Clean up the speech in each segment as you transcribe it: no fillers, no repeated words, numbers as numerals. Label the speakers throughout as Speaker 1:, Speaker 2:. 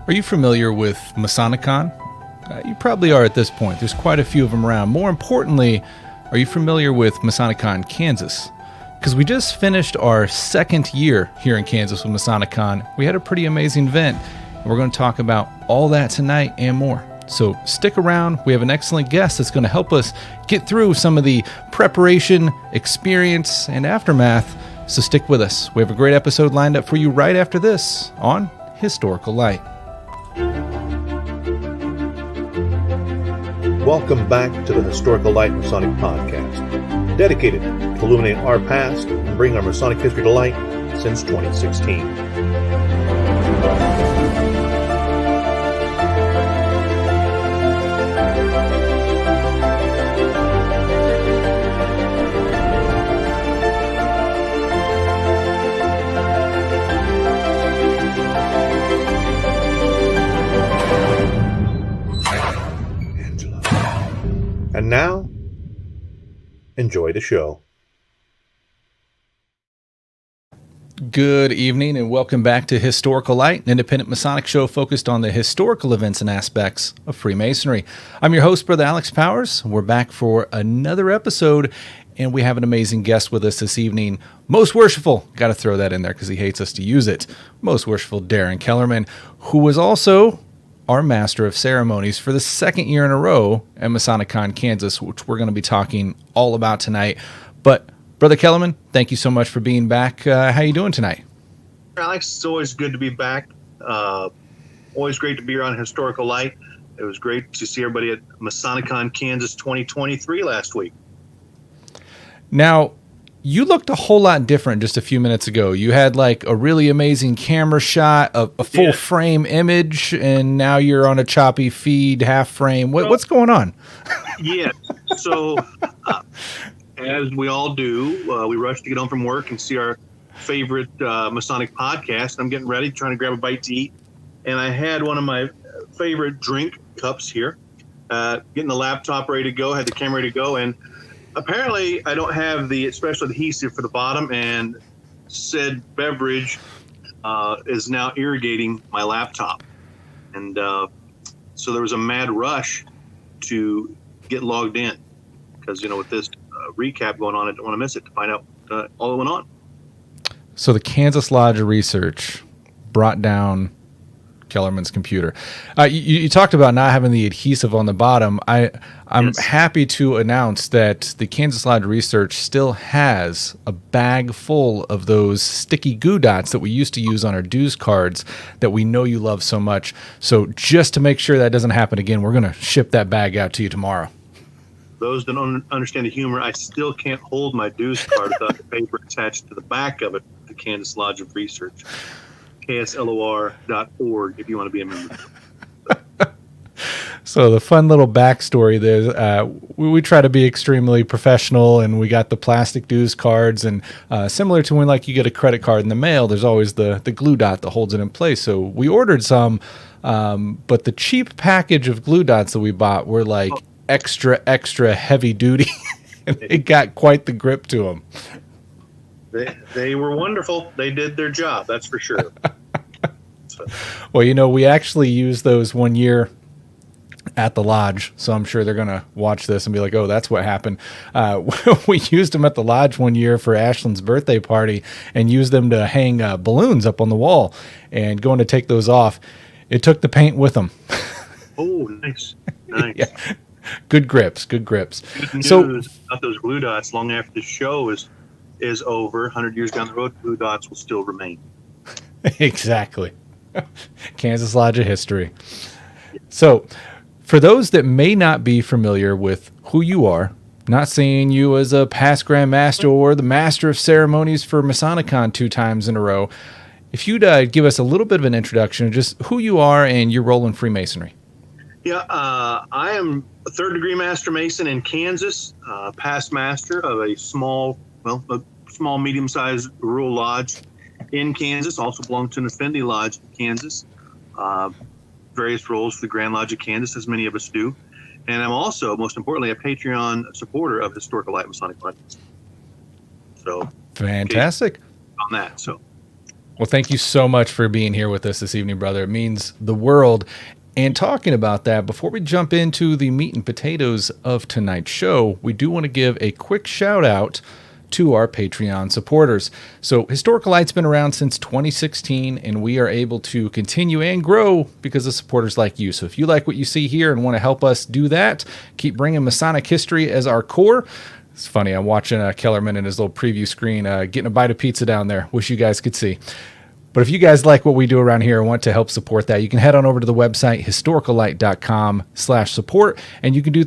Speaker 1: Are you familiar with Masonic Con? You probably are at this point. There's quite a few of them around. More importantly, are you familiar with Masonic Con Kansas? Because we just finished our second year here in Kansas with Masonic Con. We had a pretty amazing event, and we're going to talk about all that tonight and more. So stick around. We have an excellent guest that's going to help us get through some of the preparation, experience, and aftermath. So stick with us. We have a great episode lined up for you right after this on Historical Light.
Speaker 2: Welcome back to the Historical Light Masonic Podcast, dedicated to illuminate our past and bring our Masonic history to light since 2016. And now, enjoy the show.
Speaker 1: Good evening and welcome back to Historical Light, an independent Masonic show focused on the historical events and aspects of Freemasonry. I'm your host, Brother Alex Powers. We're back for another episode, and we have an amazing guest with us this evening. Most Worshipful, got to throw that in there because he hates us to use it, Most Worshipful Daren Kellerman, who was also our Master of Ceremonies for the second year in a row at Masonic Con Kansas, which we're going to be talking all about tonight. But Brother Kellerman, thank you so much for being back. How you doing tonight?
Speaker 3: Alex, it's always good to be back. Always great to be here on Historical Light. It was great to see everybody at Masonic Con Kansas 2023 last week.
Speaker 1: Now, you looked a whole lot different just a few minutes ago. You had like a really amazing camera shot, a full frame image, and now you're on a choppy feed, half frame. What's going on?
Speaker 3: Yeah. So, as we all do, we rush to get home from work and see our favorite Masonic podcast. I'm getting ready, trying to grab a bite to eat. And I had one of my favorite drink cups here, getting the laptop ready to go, had the camera ready to go, and apparently, I don't have the special adhesive for the bottom, and said beverage is now irrigating my laptop. And so there was a mad rush to get logged in because, you know, with this recap going on, I don't want to miss it to find out all that went on.
Speaker 1: So the Kansas Lodge of Research brought down Kellerman's computer. You talked about not having the adhesive on the bottom. I'm happy to announce that the Kansas Lodge Research still has a bag full of those sticky goo dots that we used to use on our dues cards that we know you love so much. So just to make sure that doesn't happen again, we're going to ship that bag out to you tomorrow.
Speaker 3: Those that don't understand the humor, I still can't hold my dues card without the paper attached to the back of it, the Kansas Lodge of Research. KSLOR.org if you want to be a member.
Speaker 1: So the fun little backstory there, we try to be extremely professional, and we got the plastic dues cards, and similar to when like you get a credit card in the mail, there's always the glue dot that holds it in place. So we ordered some, but the cheap package of glue dots that we bought were like extra heavy duty, and they got quite the grip to them.
Speaker 3: They were wonderful. They did their job, that's for sure.
Speaker 1: Well, you know, we actually used those one year at the lodge, so I'm sure they're going to watch this and be like, oh, that's what happened. We used them at the lodge one year for Ashlyn's birthday party and used them to hang balloons up on the wall, and going to take those off, it took the paint with them.
Speaker 3: Oh, nice.
Speaker 1: Yeah. Good grips.
Speaker 3: Good news
Speaker 1: So
Speaker 3: about those glue dots, long after the show is over, 100 years down the road, glue dots will still remain.
Speaker 1: Exactly. Kansas Lodge of History. So, for those that may not be familiar with who you are, not seeing you as a past Grand Master or the Master of Ceremonies for Masonic Con 2 times in a row, if you'd give us a little bit of an introduction of just who you are and your role in Freemasonry.
Speaker 3: Yeah, I am a third-degree Master Mason in Kansas, past master of a small, medium-sized rural lodge in Kansas, also belong to an Affinity Lodge in Kansas. Various roles for the Grand Lodge of Kansas, as many of us do. And I'm also, most importantly, a Patreon supporter of Historical Light Masonic Podcast. So
Speaker 1: fantastic
Speaker 3: on that. So
Speaker 1: Well, thank you so much for being here with us this evening, brother. It means the world. And talking about that, before we jump into the meat and potatoes of tonight's show, we do want to give a quick shout out to our Patreon supporters. So Historical Light's been around since 2016, and we are able to continue and grow because of supporters like you. So if you like what you see here and want to help us do that, keep bringing Masonic history as our core. It's funny, I'm watching Kellerman in his little preview screen getting a bite of pizza down there. Wish you guys could see. But if you guys like what we do around here and want to help support that, you can head on over to the website, historicallight.com/support, and you can do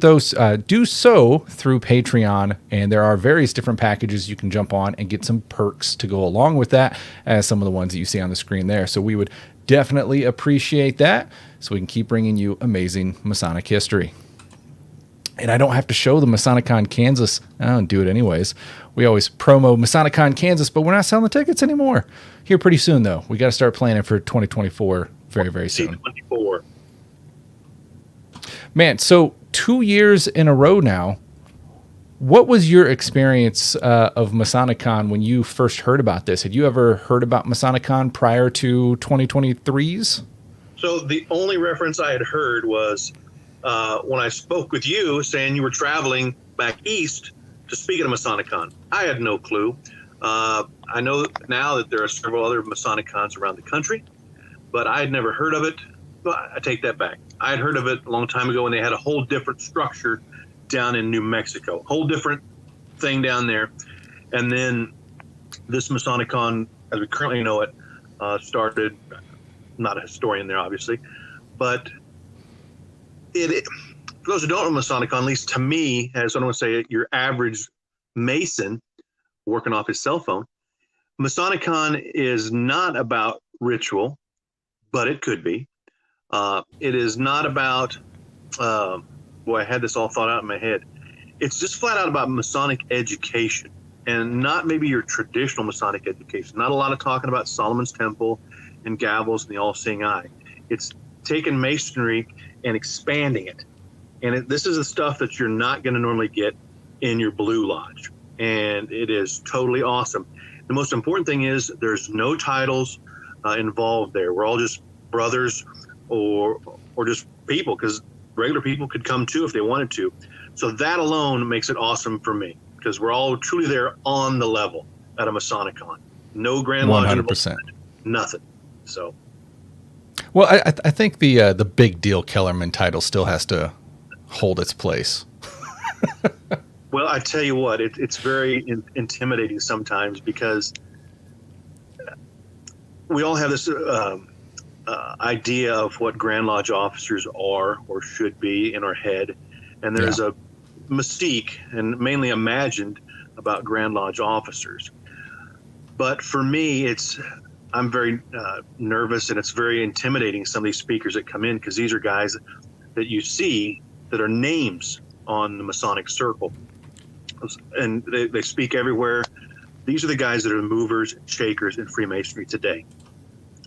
Speaker 1: so through Patreon. And there are various different packages you can jump on and get some perks to go along with that, as some of the ones that you see on the screen there. So we would definitely appreciate that so we can keep bringing you amazing Masonic history. And I don't have to show the Masonic Con Kansas. I don't do it anyways. We always promo Masonic Con Kansas, but we're not selling the tickets anymore. Here pretty soon, though. We got to start planning for 2024 very, very soon.
Speaker 3: 2024.
Speaker 1: Man, so 2 years in a row now. What was your experience of Masonic Con when you first heard about this? Had you ever heard about Masonic Con prior to 2023's?
Speaker 3: So the only reference I had heard was when I spoke with you saying you were traveling back east to speak at a Masonic Con. I had no clue. I know now that there are several other Masonic Cons around the country, but I had never heard of it. But I take that back. I had heard of it a long time ago when they had a whole different structure down in New Mexico, whole different thing down there. And then this Masonic Con, as we currently know it, started, not a historian there, obviously, but for those who don't know Masonic Con, at least to me, as I don't want to say your average Mason working off his cell phone, Masonic Con is not about ritual, but it could be. It is not about, I had this all thought out in my head. It's just flat out about Masonic education, and not maybe your traditional Masonic education. Not a lot of talking about Solomon's Temple and gavels and the all-seeing eye. It's taking Masonry and expanding it. And this is the stuff that you're not going to normally get in your Blue Lodge. And it is totally awesome. The most important thing is there's no titles involved there. We're all just brothers or just people, because regular people could come too if they wanted to. So that alone makes it awesome for me, because we're all truly there on the level at a Masonic Con. No Grand Lodge
Speaker 1: 100%.
Speaker 3: Nothing. So.
Speaker 1: Well, I think the big deal Kellerman title still has to hold its place.
Speaker 3: Well, I tell you what, it's very intimidating sometimes, because we all have this idea of what Grand Lodge officers are or should be in our head. And there's a mystique, and mainly imagined, about Grand Lodge officers. But for me, I'm very nervous, and it's very intimidating, some of these speakers that come in, because these are guys that you see that are names on the Masonic circle. And they speak everywhere. These are the guys that are the movers and shakers in Freemasonry today.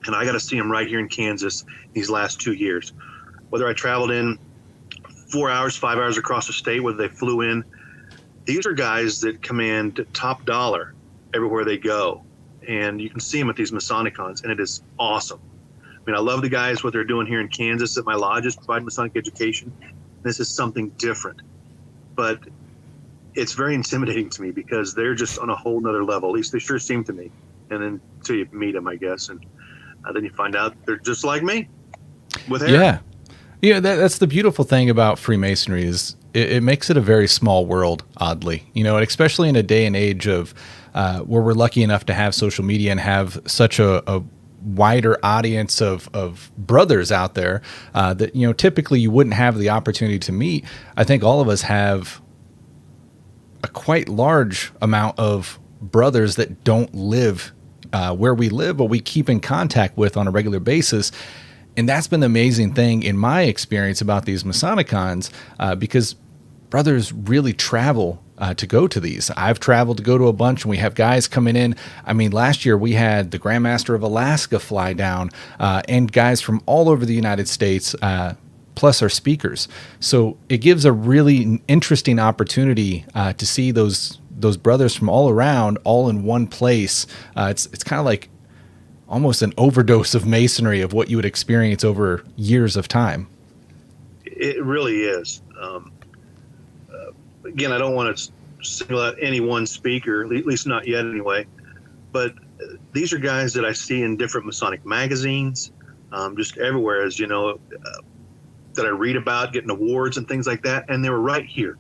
Speaker 3: And I got to see them right here in Kansas these last 2 years. Whether I traveled in 4 hours, 5 hours across the state, whether they flew in, these are guys that command top dollar everywhere they go. And you can see them at these Masonic Cons, and it is awesome. I mean, I love the guys, what they're doing here in Kansas at my lodges, provide Masonic education. This is something different. But it's very intimidating to me, because they're just on a whole nother level. At least they sure seem to me. And then until you meet them, I guess. And then you find out they're just like me with hair.
Speaker 1: Yeah. That's the beautiful thing about Freemasonry is it makes it a very small world, oddly. And especially in a day and age of where we're lucky enough to have social media and have such a wider audience of brothers out there that, typically you wouldn't have the opportunity to meet. I think all of us have a quite large amount of brothers that don't live where we live, but we keep in contact with on a regular basis. And that's been the amazing thing in my experience about these Masonic Cons, because brothers really travel to go to these. I've traveled to go to a bunch, and we have guys coming in. I mean, last year we had the Grand Master of Alaska fly down, and guys from all over the United States, plus our speakers. So it gives a really interesting opportunity to see those brothers from all around, all in one place. It's kind of like almost an overdose of Masonry of what you would experience over years of time.
Speaker 3: It really is. Again, I don't want to single out any one speaker, at least not yet anyway, but these are guys that I see in different Masonic magazines, just everywhere, as you know, that I read about, getting awards and things like that, and they were right here.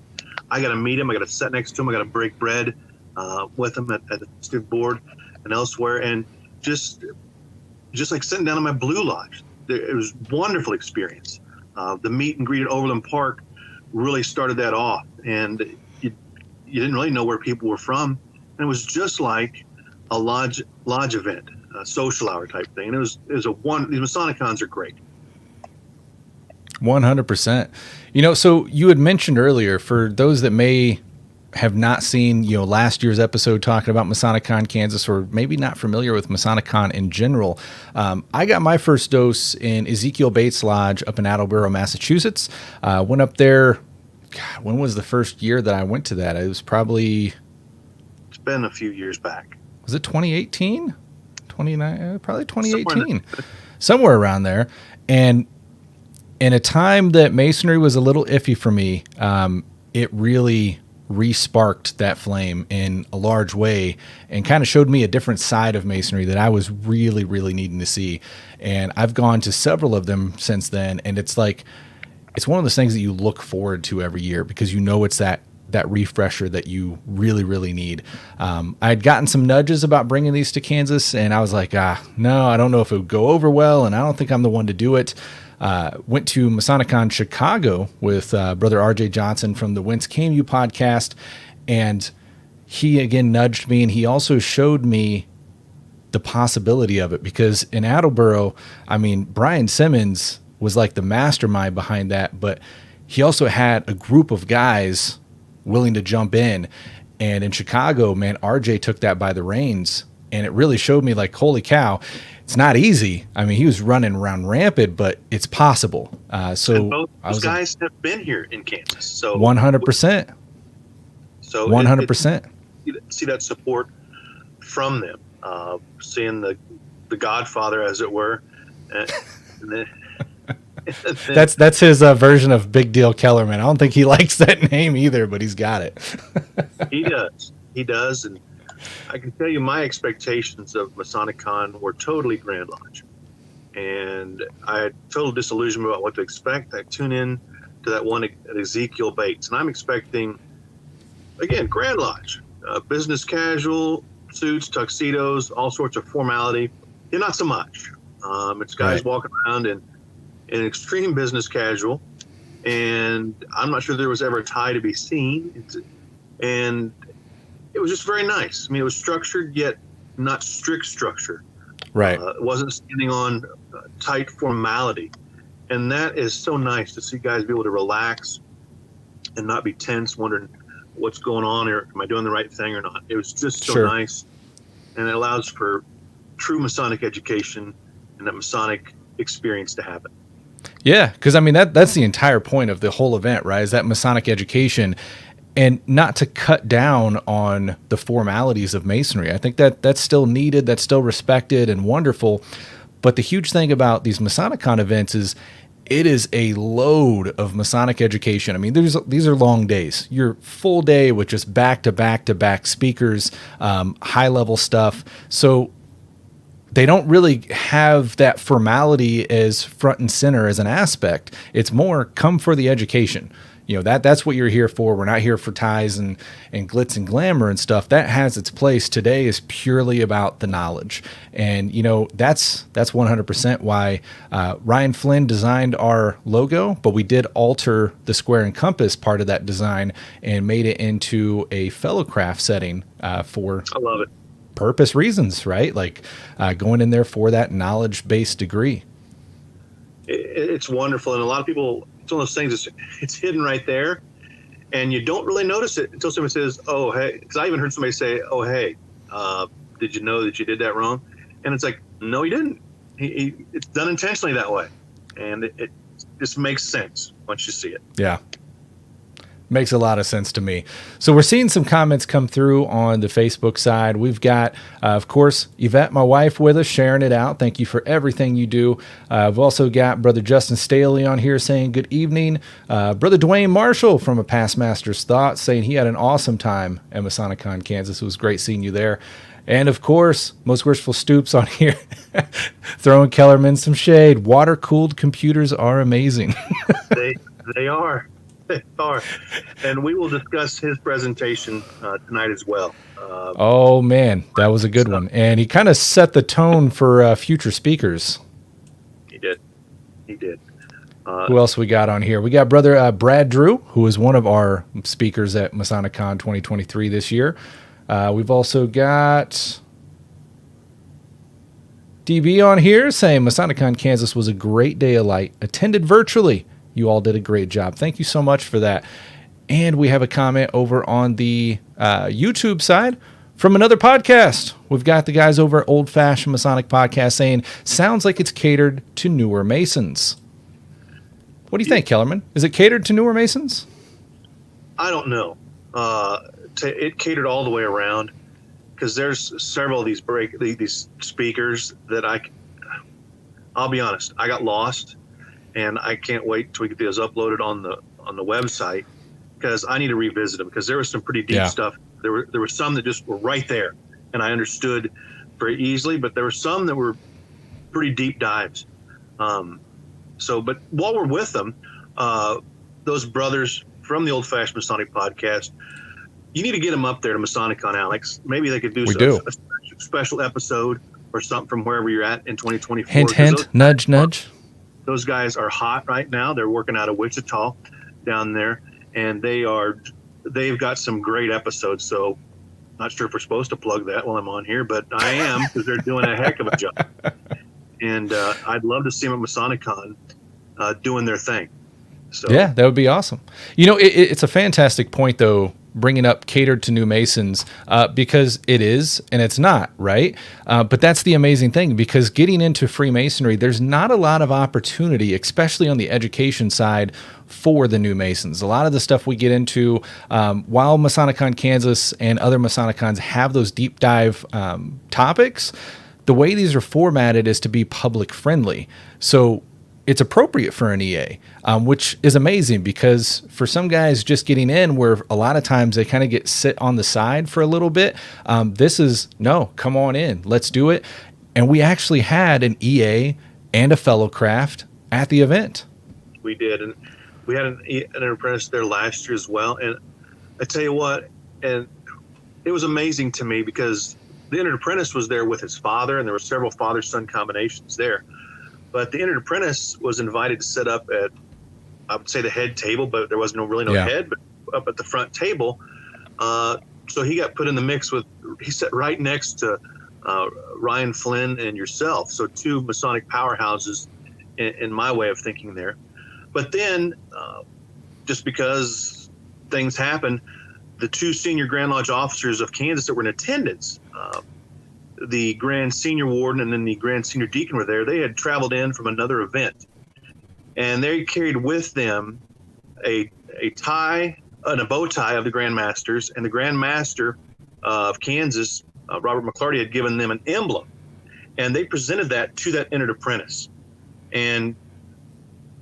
Speaker 3: I got to meet them. I got to sit next to them. I got to break bread with them at the student board and elsewhere, and just like sitting down in my Blue Lodge. It was a wonderful experience. The meet and greet at Overland Park really started that off, and you didn't really know where people were from, and it was just like a lodge event, a social hour type thing. And these Masonic cons are great.
Speaker 1: 100%. So you had mentioned earlier, for those that may have not seen, last year's episode talking about Masonic Con Kansas, or maybe not familiar with Masonic Con in general, I got my first dose in Ezekiel Bates Lodge up in Attleboro, Massachusetts. Went up there. God, when was the first year that I went to that? It was probably... It's
Speaker 3: been a few years back.
Speaker 1: Was it 2018? 29? Probably 2018. Somewhere around there. And in a time that Masonry was a little iffy for me, it really re-sparked that flame in a large way and kind of showed me a different side of Masonry that I was really, really needing to see. And I've gone to several of them since then, and it's one of those things that you look forward to every year because it's that refresher that you really, really need. I had gotten some nudges about bringing these to Kansas, and I was like, no, I don't know if it would go over well, and I don't think I'm the one to do it. Went to Masonic Con Chicago with Brother RJ Johnson from the Whence Came You podcast, and he again nudged me, and he also showed me the possibility of it, because in Attleboro, Brian Simmons was like the mastermind behind that, but he also had a group of guys willing to jump in. And in Chicago, man, RJ took that by the reins, and it really showed me like, holy cow, it's not easy. He was running around rampant, but it's possible. So
Speaker 3: and both those guys have been here in Kansas. So
Speaker 1: 100%.
Speaker 3: So
Speaker 1: 100%.
Speaker 3: You see that support from them, seeing the Godfather, as it were. And then,
Speaker 1: that's his version of Big Deal Kellerman. I don't think he likes that name either, but he's got it.
Speaker 3: He does. And I can tell you my expectations of Masonic Con were totally Grand Lodge. And I had total disillusionment about what to expect. I tune in to that one at Ezekiel Bates, and I'm expecting, again, Grand Lodge, business casual, suits, tuxedos, all sorts of formality. Yeah, not so much. It's guys walking around in extreme business casual, and I'm not sure there was ever a tie to be seen. And it was just very nice. It was structured, yet not strict structure.
Speaker 1: Right.
Speaker 3: It wasn't standing on tight formality. And that is so nice to see guys be able to relax and not be tense, wondering what's going on, or am I doing the right thing or not? It was just so nice. And it allows for true Masonic education and that Masonic experience to happen.
Speaker 1: Yeah, because that's the entire point of the whole event, right? Is that Masonic education, and not to cut down on the formalities of Masonry. I think that's still needed, that's still respected and wonderful. But the huge thing about these Masonic Con events is it is a load of Masonic education. These are long days. You're full day with just back-to-back speakers, high-level stuff. So they don't really have that formality as front and center as an aspect. It's more come for the education. That's what you're here for. We're not here for ties and glitz and glamour and stuff. That has its place. Today is purely about the knowledge. And, that's 100% why Ryan Flynn designed our logo, but we did alter the square and compass part of that design and made it into a fellow craft setting for
Speaker 3: I love it.
Speaker 1: Purpose reasons, right? Like going in there for that knowledge-based degree.
Speaker 3: It's wonderful. And a lot of people, it's one of those things, it's hidden right there, and you don't really notice it until somebody says, oh, hey, because I even heard somebody say, oh, hey, did you know that you did that wrong? And it's like, no, he didn't. It's done intentionally that way. And it just makes sense once you see it.
Speaker 1: Yeah. Makes a lot of sense to me. So we're seeing some comments come through on the Facebook side. We've got, of course, Yvette, my wife, with us, sharing it out. Thank you for everything you do. I've also got Brother Justin Staley on here saying good evening. Brother Dwayne Marshall from A Past Master's Thoughts saying he had an awesome time at Masonic Con Kansas. It was great seeing you there. And of course, Most Worshipful Stoops on here throwing Kellerman some shade. Water-cooled computers are amazing.
Speaker 3: They are. They are. And we will discuss his presentation tonight as well.
Speaker 1: Oh, man, that was a good one. And he kind of set the tone for future speakers.
Speaker 3: He did. He did.
Speaker 1: Who else we got on here? We got Brother Brad Drew, who is one of our speakers at Masonic Con 2023 this year. We've also got DB on here saying Masonic Con Kansas was a great day of light. Attended virtually. You all did a great job. Thank you so much for that. And we have a comment over on the YouTube side from another podcast. We've got the guys over at Old Fashioned Masonic Podcast saying, sounds like it's catered to newer Masons. What do you think, Kellerman? Is it catered to newer Masons?
Speaker 3: I don't know. It catered all the way around because there's several of these speakers that I'll be honest, I got lost. And I can't wait till we get those uploaded on the website because I need to revisit them because there was some pretty deep stuff. There were some that just were right there, and I understood very easily. But there were some that were pretty deep dives. But while we're with them, those brothers from the Old Fashioned Masonic Podcast, you need to get them up there to Masonic on Alex. Maybe they could do a special episode or something from wherever you're at in 2024.
Speaker 1: Hint, hint, nudge, nudge.
Speaker 3: Those guys are hot right now. They're working out of Wichita down there, and they've got some great episodes. So not sure if we're supposed to plug that while I'm on here, but I am because they're doing a heck of a job. And I'd love to see them at MasonicCon doing their thing. So
Speaker 1: yeah, that would be awesome. You know, it's a fantastic point, though, bringing up catered to new Masons because it is and it's not, right? But that's the amazing thing because getting into Freemasonry, there's not a lot of opportunity, especially on the education side for the new Masons. A lot of the stuff we get into while Masonic Con Kansas and other Masonic Cons have those deep dive topics, the way these are formatted is to be public friendly. So it's appropriate for an EA, which is amazing because for some guys just getting in where a lot of times they kind of sit on the side for a little bit, this is, no, come on in, let's do it. And we actually had an EA and a fellow craft at the event.
Speaker 3: We did, and we had an apprentice there last year as well. And I tell you what, and it was amazing to me because the entered apprentice was there with his father, and there were several father-son combinations there. But the entered apprentice was invited to sit up at, I would say, the head table, but there wasn't no head, but up at the front table. So he got put in the mix he sat right next to Ryan Flynn and yourself. So two Masonic powerhouses in my way of thinking there. But then just because things happen, the two senior Grand Lodge officers of Kansas that were in attendance, the Grand Senior Warden and then the Grand Senior Deacon were there. They had traveled in from another event, and they carried with them a tie and a bow tie of the Grand Masters, and the Grand Master of Kansas, Robert McClarty, had given them an emblem, and they presented that to that entered apprentice, and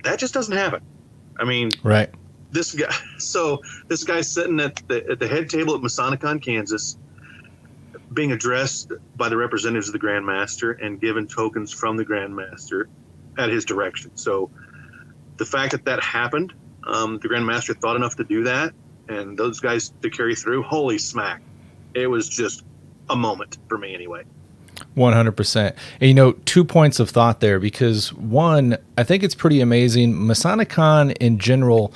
Speaker 3: that just doesn't happen. I mean,
Speaker 1: right.
Speaker 3: This guy's sitting at the head table at Masonic Con Kansas, being addressed by the representatives of the Grand Master and given tokens from the Grand Master at his direction. So the fact that happened, the Grand Master thought enough to do that, and those guys to carry through, holy smack. It was just a moment for me anyway.
Speaker 1: 100%. And, 2 points of thought there, because one, I think it's pretty amazing. Masonic Con in general,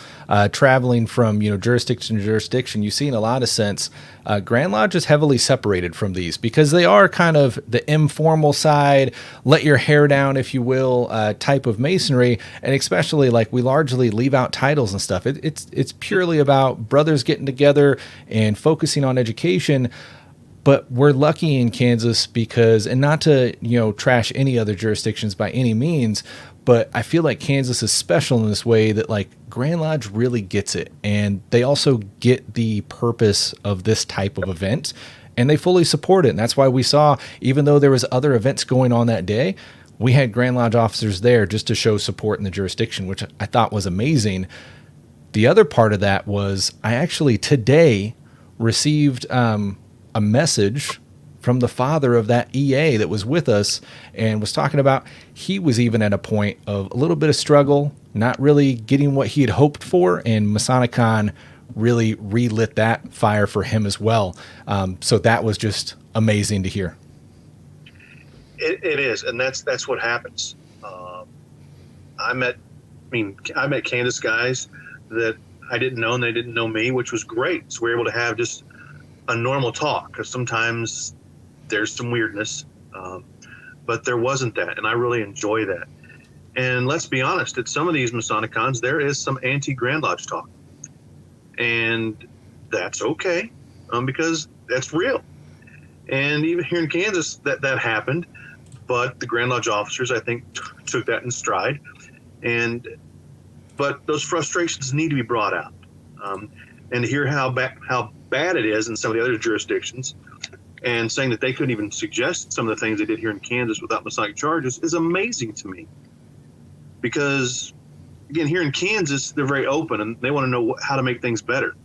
Speaker 1: traveling from, jurisdiction to jurisdiction, you see in a lot of sense, Grand Lodge is heavily separated from these because they are kind of the informal side, let your hair down, if you will, type of masonry. And especially like we largely leave out titles and stuff. It's purely about brothers getting together and focusing on education. But we're lucky in Kansas because, and not to, trash any other jurisdictions by any means, But I feel like Kansas is special in this way that like Grand Lodge really gets it, and they also get the purpose of this type of event, and they fully support it. And that's why we saw, even though there was other events going on that day, we had Grand Lodge officers there just to show support in the jurisdiction, which I thought was amazing. The other part of that was I actually today received a message from the father of that EA that was with us and was talking about he was even at a point of a little bit of struggle, not really getting what he had hoped for, and Masonic Con really relit that fire for him as well. So that was just amazing to hear.
Speaker 3: It is, and that's what happens. I met Kansas guys that I didn't know, and they didn't know me, which was great. So we were able to have just a normal talk, because sometimes there's some weirdness, but there wasn't that, and I really enjoy that. And let's be honest, at some of these Masonic Cons, there is some anti-Grand Lodge talk, and that's okay, because that's real. And even here in Kansas, that happened, but the Grand Lodge officers, I think, took that in stride. But those frustrations need to be brought out, and to hear how bad it is in some of the other jurisdictions, and saying that they couldn't even suggest some of the things they did here in Kansas without Masonic charges is amazing to me. Because, again, here in Kansas, they're very open, and they want to know how to make things better.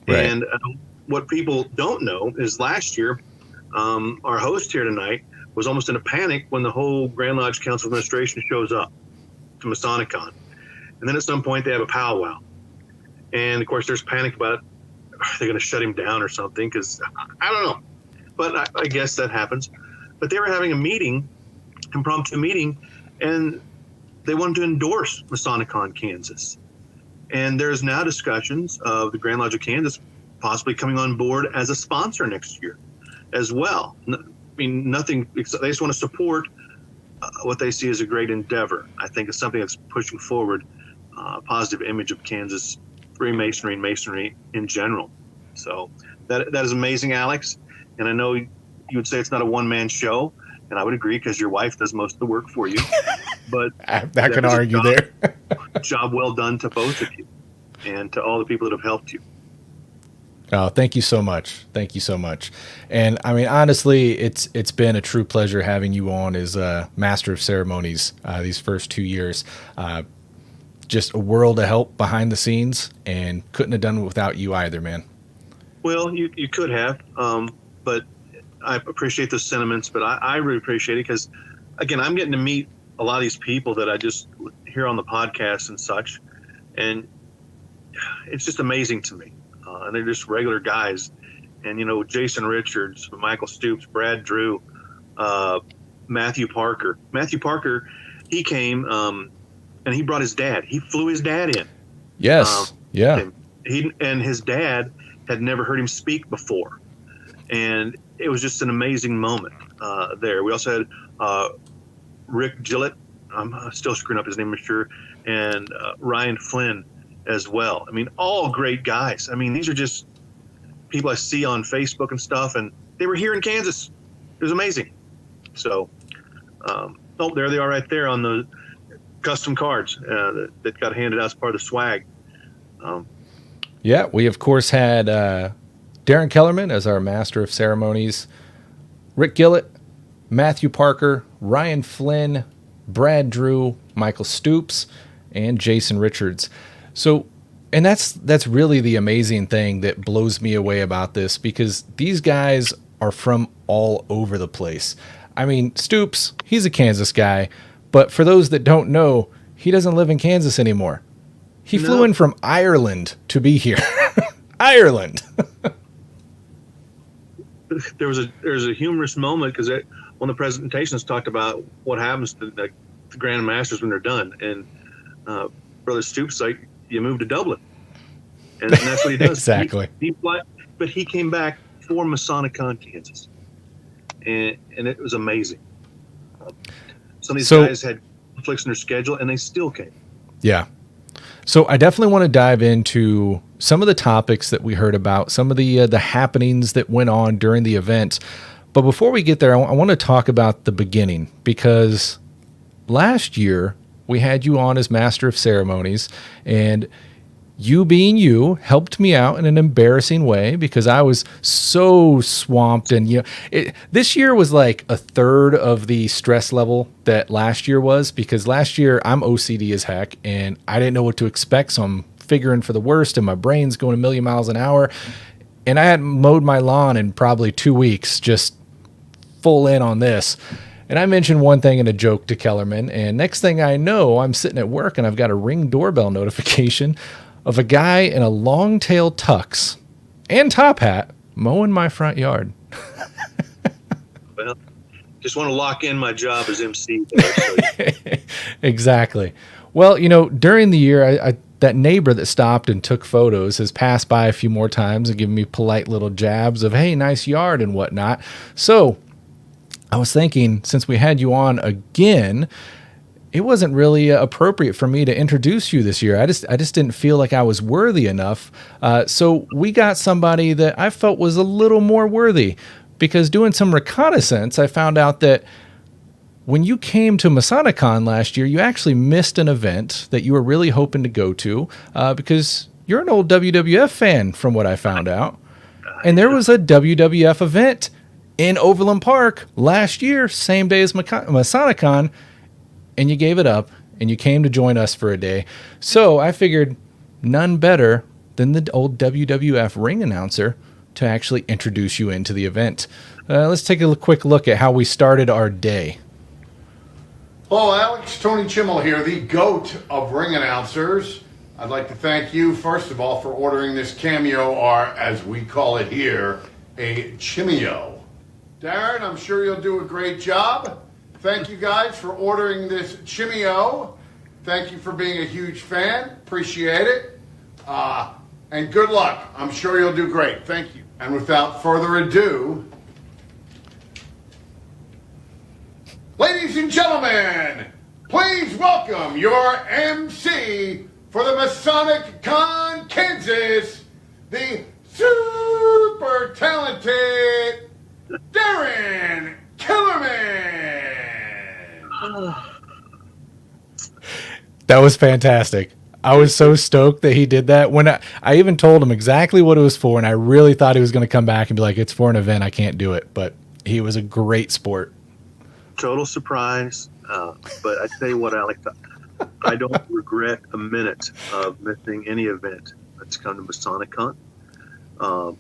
Speaker 3: Right. And what people don't know is last year, our host here tonight was almost in a panic when the whole Grand Lodge Council Administration shows up to Masonic Con. And then at some point, they have a powwow. And, of course, there's panic about, are they going to shut him down or something? Because I don't know. But I guess that happens. But they were having a meeting, impromptu meeting, and they wanted to endorse Masonic Con Kansas. And there's now discussions of the Grand Lodge of Kansas possibly coming on board as a sponsor next year as well. I mean, nothing, they just want to support what they see as a great endeavor. I think it's something that's pushing forward a positive image of Kansas Freemasonry and Masonry in general. So that is amazing, Alex. And I know you would say it's not a one-man show, and I would agree because your wife does most of the work for you. But
Speaker 1: I can argue there.
Speaker 3: Job well done to both of you and to all the people that have helped you.
Speaker 1: Oh, thank you so much. Thank you so much. And I mean, honestly, it's been a true pleasure having you on as Master of Ceremonies these first 2 years. Just a world of help behind the scenes, and couldn't have done it without you either, man.
Speaker 3: Well, you could have. But I appreciate the sentiments, but I really appreciate it because, again, I'm getting to meet a lot of these people that I just hear on the podcast and such, and it's just amazing to me. And they're just regular guys. And, Jason Richards, Michael Stoops, Brad Drew, Matthew Parker. Matthew Parker, he came and he brought his dad. He flew his dad in.
Speaker 1: Yes, yeah.
Speaker 3: And his dad had never heard him speak before. And it was just an amazing moment there. We also had Rick Gillett. I'm still screwing up his name, I'm sure. And Ryan Flynn as well. I mean, all great guys. I mean, these are just people I see on Facebook and stuff. And they were here in Kansas. It was amazing. So, there they are right there on the custom cards that got handed out as part of the swag.
Speaker 1: Yeah, we, of course, had Daren Kellerman as our Master of Ceremonies, Rick Gillett, Matthew Parker, Ryan Flynn, Brad Drew, Michael Stoops, and Jason Richards. So, and that's really the amazing thing that blows me away about this, because these guys are from all over the place. I mean, Stoops, he's a Kansas guy, but for those that don't know, he doesn't live in Kansas anymore. He flew in from Ireland to be here. Ireland.
Speaker 3: There's a humorous moment because one of the presentations talked about what happens to the Grand Masters when they're done, and Brother Stoops like, you move to Dublin, and that's what he does.
Speaker 1: Exactly.
Speaker 3: But he came back for Masonic Con Kansas, and it was amazing. Some of these guys had conflicts in their schedule, and they still came.
Speaker 1: Yeah. So I definitely want to dive into some of the topics that we heard about, some of the happenings that went on during the event. But before we get there, I want to talk about the beginning, because last year we had you on as Master of Ceremonies, and you being you helped me out in an embarrassing way because I was so swamped. And, this year was like a third of the stress level that last year was, because last year I'm OCD as heck and I didn't know what to expect. So I'm figuring for the worst and my brain's going a million miles an hour. And I hadn't mowed my lawn in probably 2 weeks, just full in on this. And I mentioned one thing in a joke to Kellerman. And next thing I know, I'm sitting at work and I've got a Ring doorbell notification of a guy in a long tail tux and top hat mowing my front yard.
Speaker 3: Well, just want to lock in my job as MC there, so.
Speaker 1: Exactly. Well, during the year, that neighbor that stopped and took photos has passed by a few more times and given me polite little jabs of, hey, nice yard and whatnot. So I was thinking, since we had you on again, it wasn't really appropriate for me to introduce you this year. I just didn't feel like I was worthy enough. So we got somebody that I felt was a little more worthy, because doing some reconnaissance, I found out that when you came to Masonic Con last year, you actually missed an event that you were really hoping to go to, because you're an old WWF fan from what I found out. And there was a WWF event in Overland Park last year, same day as Masonic Con. And you gave it up, and you came to join us for a day. So I figured none better than the old WWF ring announcer to actually introduce you into the event. Let's take a quick look at how we started our day.
Speaker 4: Hello, Alex. Tony Chimmel here, the GOAT of ring announcers. I'd like to thank you, first of all, for ordering this cameo, or as we call it here, a chimeo. Daren, I'm sure you'll do a great job. Thank you guys for ordering this chimeo. Thank you for being a huge fan. Appreciate it. And good luck. I'm sure you'll do great. Thank you. And without further ado, ladies and gentlemen, please welcome your MC for the Masonic Con Kansas, the super talented Daren Kellerman.
Speaker 1: That was fantastic. I was so stoked that he did that. When I even told him exactly what it was for, and I really thought he was going to come back and be like, it's for an event, I can't do it. But he was a great sport.
Speaker 3: Total surprise. But I tell you what, Alex, I don't regret a minute of missing any event that's come to Masonic Con. I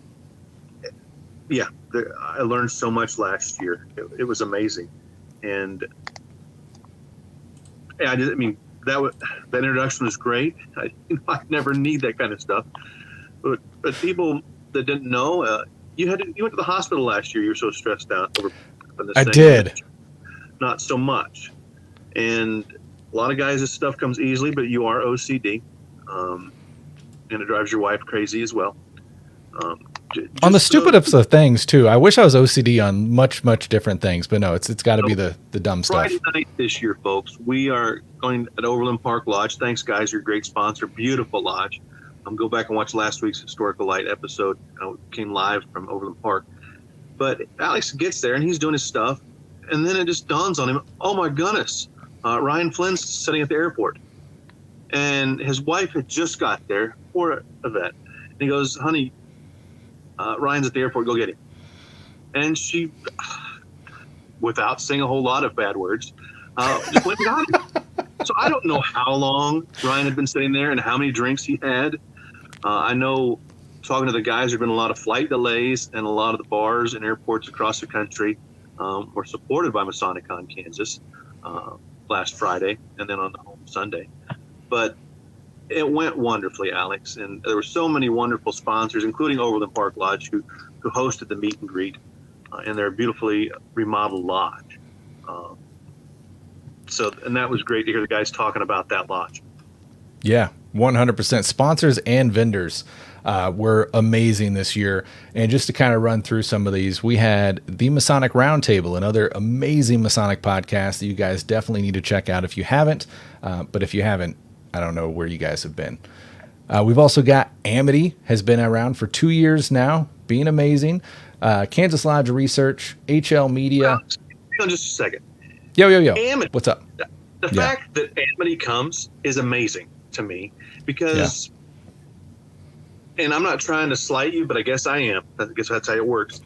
Speaker 3: learned so much last year. It was amazing. And that introduction was great. I never need that kind of stuff. But people that didn't know, you went to the hospital last year. You were so stressed out over the
Speaker 1: I did.
Speaker 3: Not so much. And a lot of guys, this stuff comes easily, but you are OCD, and it drives your wife crazy as well.
Speaker 1: On the stupidest of things too. I wish I was OCD on much, much different things, but no, it's got to be the dumb stuff.
Speaker 3: Friday night this year, folks, we are going at Overland Park Lodge. Thanks, guys. You're a great sponsor. Beautiful lodge. Go back and watch last week's Historical Light episode. Came live from Overland Park. But Alex gets there and he's doing his stuff, and then it just dawns on him, oh my goodness, Ryan Flynn's sitting at the airport, and his wife had just got there for an event. And he goes, honey, Ryan's at the airport, go get him. And she, without saying a whole lot of bad words, just went and got him. So I don't know how long Ryan had been sitting there and how many drinks he had. I know, talking to the guys, there have been a lot of flight delays, and a lot of the bars and airports across the country were supported by Masonic Con Kansas last Friday and then on the home Sunday. But it went wonderfully, Alex, and there were so many wonderful sponsors, including Overland Park Lodge, who hosted the meet and greet in their beautifully remodeled lodge. And that was great to hear the guys talking about that lodge.
Speaker 1: Yeah, 100%. Sponsors and vendors were amazing this year. And just to kind of run through some of these, we had the Masonic Roundtable, another amazing Masonic podcast that you guys definitely need to check out if you haven't. But if you haven't, I don't know where you guys have been. We've also got Amity, has been around for 2 years now, being amazing. Kansas Lodge Research, HL Media.
Speaker 3: Hang on just a second.
Speaker 1: Yo.
Speaker 3: Amity.
Speaker 1: What's up?
Speaker 3: The fact that Amity comes is amazing to me because, and I'm not trying to slight you, but I guess I am. I guess that's how it works.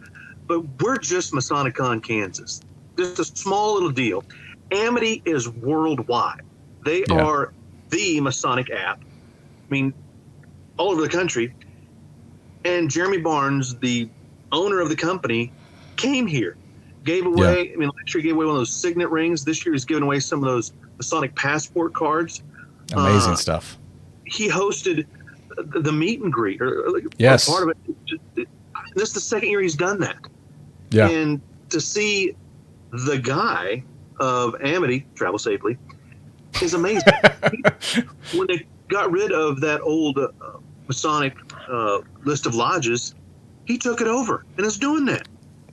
Speaker 3: But we're just Masonic Con Kansas. Just a small little deal. Amity is worldwide. They are the Masonic app. I mean, all over the country. And Jeremy Barnes, the owner of the company, came here, gave away, I mean, last year he gave away one of those signet rings. This year he's giving away some of those Masonic passport cards.
Speaker 1: Amazing stuff.
Speaker 3: He hosted the meet and greet, or part of it. This is the second year he's done that. Yeah. And to see the guy of Amity travel safely is amazing. When they got rid of that old Masonic list of lodges, he took it over and is doing that.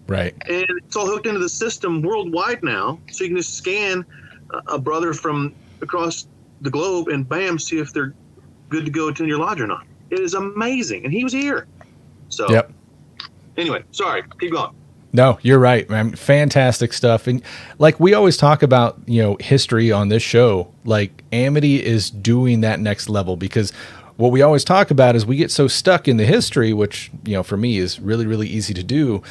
Speaker 1: Right.
Speaker 3: And it's all hooked into the system worldwide now, so you can just scan a brother from across the globe and bam, see if they're good to go attend your lodge or not. It is amazing, and he was here. So, anyway, sorry, keep going.
Speaker 1: No, you're right, man. Fantastic stuff. And like we always talk about, history on this show, like Amity is doing that next level, because what we always talk about is we get so stuck in the history, which, for me is really, really easy to do.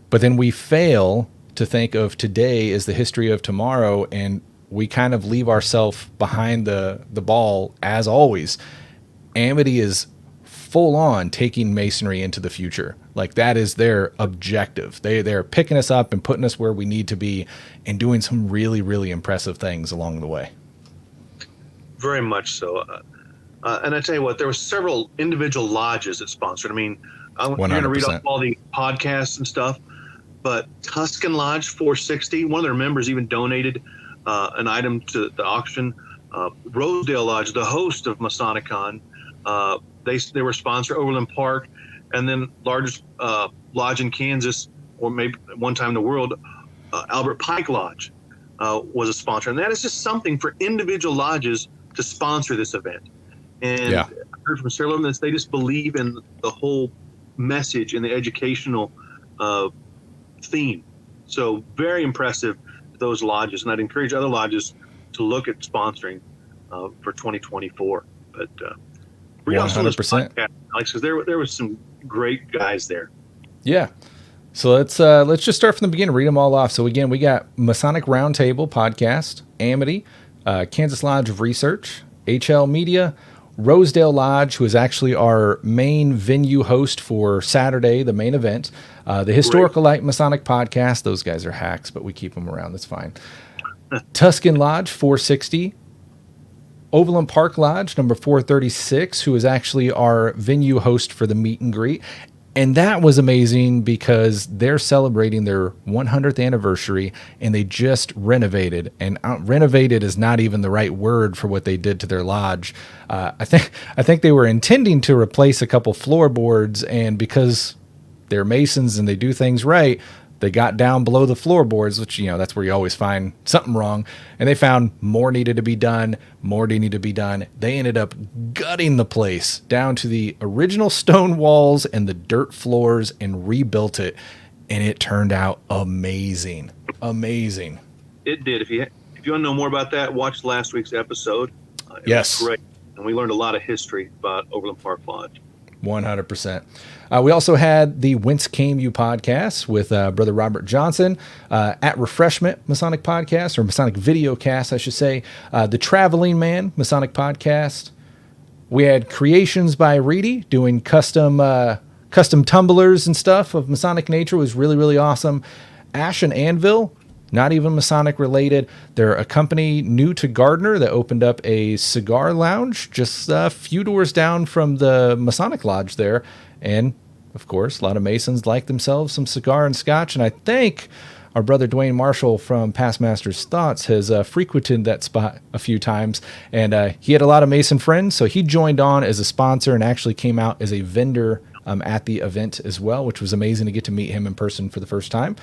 Speaker 1: But then we fail to think of today as the history of tomorrow. And we kind of leave ourselves behind the ball as always. Amity is full on taking Masonry into the future. Like that is their objective. They're picking us up and putting us where we need to be and doing some really, really impressive things along the way.
Speaker 3: Very much so. And I tell you what, there were several individual lodges that sponsored. I mean, I'm going to read off all the podcasts and stuff, but Tuscan Lodge 460, one of their members even donated an item to the auction. Rosedale Lodge, the host of Masonic Con, they were sponsored. Overland Park, and then largest lodge in Kansas, or maybe one time in the world, Albert Pike Lodge was a sponsor. And that is just something for individual lodges to sponsor this event. And I heard from several of them that they just believe in the whole message and the educational theme. So very impressive, those lodges. And I'd encourage other lodges to look at sponsoring for 2024. But
Speaker 1: 100%,
Speaker 3: Alex, because there was some great guys there.
Speaker 1: Yeah. So let's just start from the beginning, read them all off. So again, we got Masonic Roundtable Podcast, Amity, Kansas Lodge of Research, HL Media, Rosedale Lodge, who is actually our main venue host for Saturday, the main event, the Historical Light Masonic Podcast. Those guys are hacks, but we keep them around. That's fine. Tuscan Lodge 460, Overland Park Lodge number 436, who is actually our venue host for the meet and greet. And that was amazing because they're celebrating their 100th anniversary and they just renovated. And renovated is not even the right word for what they did to their lodge. I think they were intending to replace a couple floorboards, and because they're Masons and they do things right, they got down below the floorboards, which, that's where you always find something wrong. And they found more needed to be done, more needed to be done. They ended up gutting the place down to the original stone walls and the dirt floors and rebuilt it. And it turned out amazing. Amazing.
Speaker 3: It did. If you want to know more about that, watch last week's episode. It was great. And we learned a lot of history about Overland Park Lodge.
Speaker 1: 100%. We also had the Whence Came You podcast with Brother Robert Johnson, at Refreshment Masonic podcast, or Masonic Video Cast, I should say. The Traveling Man Masonic podcast. We had Creations by Reedy doing custom tumblers and stuff of Masonic nature. It was really, really awesome. Ash and Anvil, not even Masonic related. They're a company new to Gardner that opened up a cigar lounge just a few doors down from the Masonic Lodge there. And, of course, a lot of Masons like themselves some cigar and scotch. And I think our brother Dwayne Marshall from Past Masters Thoughts has frequented that spot a few times. And he had a lot of Mason friends, so he joined on as a sponsor and actually came out as a vendor at the event as well, which was amazing to get to meet him in person for the first time.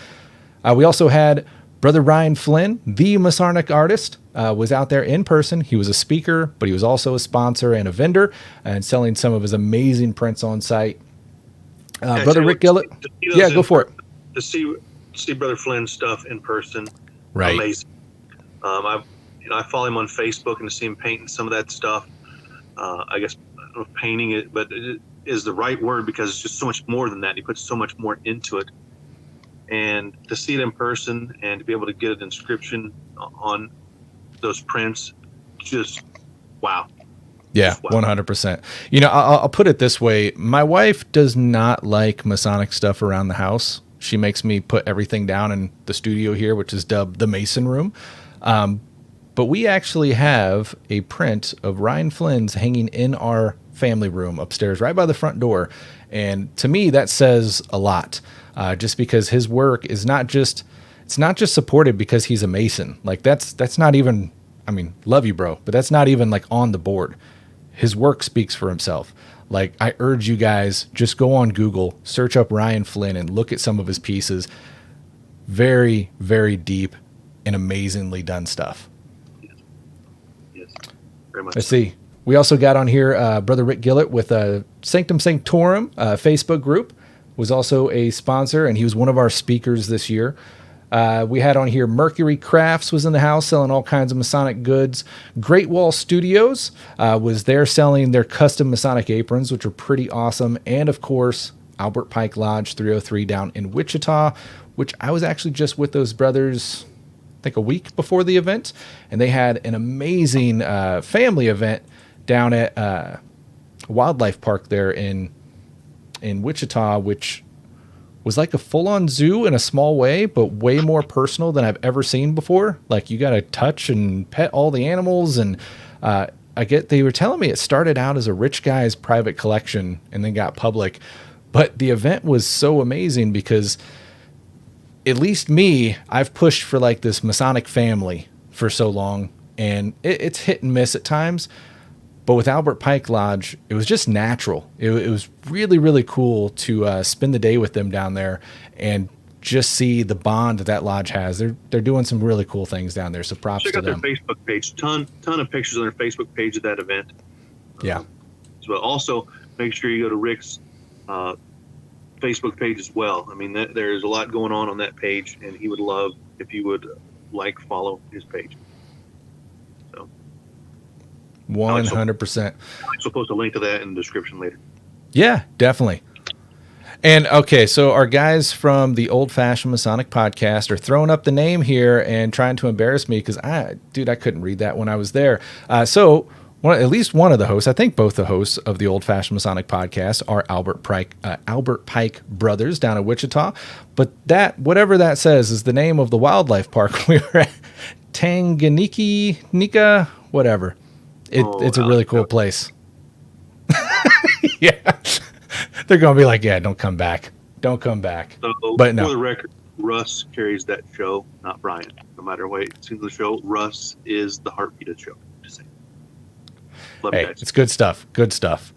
Speaker 1: We also had Brother Ryan Flynn, the Masonic artist, was out there in person. He was a speaker, but he was also a sponsor and a vendor and selling some of his amazing prints on site. Brother Rick Gillett. Yeah, go for it.
Speaker 3: To see Brother Flynn's stuff in person,
Speaker 1: right?
Speaker 3: Amazing. I follow him on Facebook and to see him painting some of that stuff. I guess I don't know if painting it, but it is the right word because it's just so much more than that. He puts so much more into it. And to see it in person and to be able to get an inscription on those prints, just wow.
Speaker 1: Yeah, 100%. I'll put it this way. My wife does not like Masonic stuff around the house. She makes me put everything down in the studio here, which is dubbed the Mason Room. But we actually have a print of Ryan Flynn's hanging in our family room upstairs, right by the front door. And to me, that says a lot, just because his work is it's not just supported because he's a Mason. Like that's not even, love you, bro, but that's not even like on the board. His work speaks for himself. Like, I urge you guys, just go on Google, search up Ryan Flynn and look at some of his pieces. Very, very deep and amazingly done stuff.
Speaker 3: Yes, very much.
Speaker 1: Let's see. We also got on here Brother Rick Gillett with Sanctum Sanctorum Facebook group, was also a sponsor, and he was one of our speakers this year. We had on here Mercury Crafts was in the house selling all kinds of Masonic goods. Great Wall Studios was there selling their custom Masonic aprons, which are pretty awesome. And of course, Albert Pike Lodge 303 down in Wichita, which I was actually just with those brothers, I think a week before the event. And they had an amazing family event down at Wildlife Park there in Wichita, which was like a full-on zoo in a small way, but way more personal than I've ever seen before. Like, you got to touch and pet all the animals. And they were telling me it started out as a rich guy's private collection and then got public. But the event was so amazing because, at least me, I've pushed for like this Masonic family for so long, and it's hit and miss at times. But with Albert Pike Lodge, it was just natural. It was really, really cool to spend the day with them down there and just see the bond that lodge has. They're doing some really cool things down there. So props to them.
Speaker 3: Check out their Facebook page. Ton of pictures on their Facebook page of that event.
Speaker 1: Yeah.
Speaker 3: So also make sure you go to Rick's Facebook page as well. There's a lot going on that page, and he would love if you would follow his page.
Speaker 1: 100%.
Speaker 3: I'll post a link to that in the description later.
Speaker 1: Yeah, definitely. And okay, so our guys from the Old Fashioned Masonic Podcast are throwing up the name here and trying to embarrass me because I couldn't read that when I was there. So at least one of the hosts, I think both the hosts of the Old Fashioned Masonic Podcast are Albert Pike brothers down in Wichita. But whatever that says is the name of the wildlife park we were at. Tanganyika, whatever. It's a really cool place. Yeah. They're going to be like, yeah, don't come back. Don't come back.
Speaker 3: So,
Speaker 1: but no.
Speaker 3: For the record, Russ carries that show, not Brian. No matter what it seems the show, Russ is the heartbeat of the show. Just saying. Love you guys.
Speaker 1: It's good stuff. Good stuff.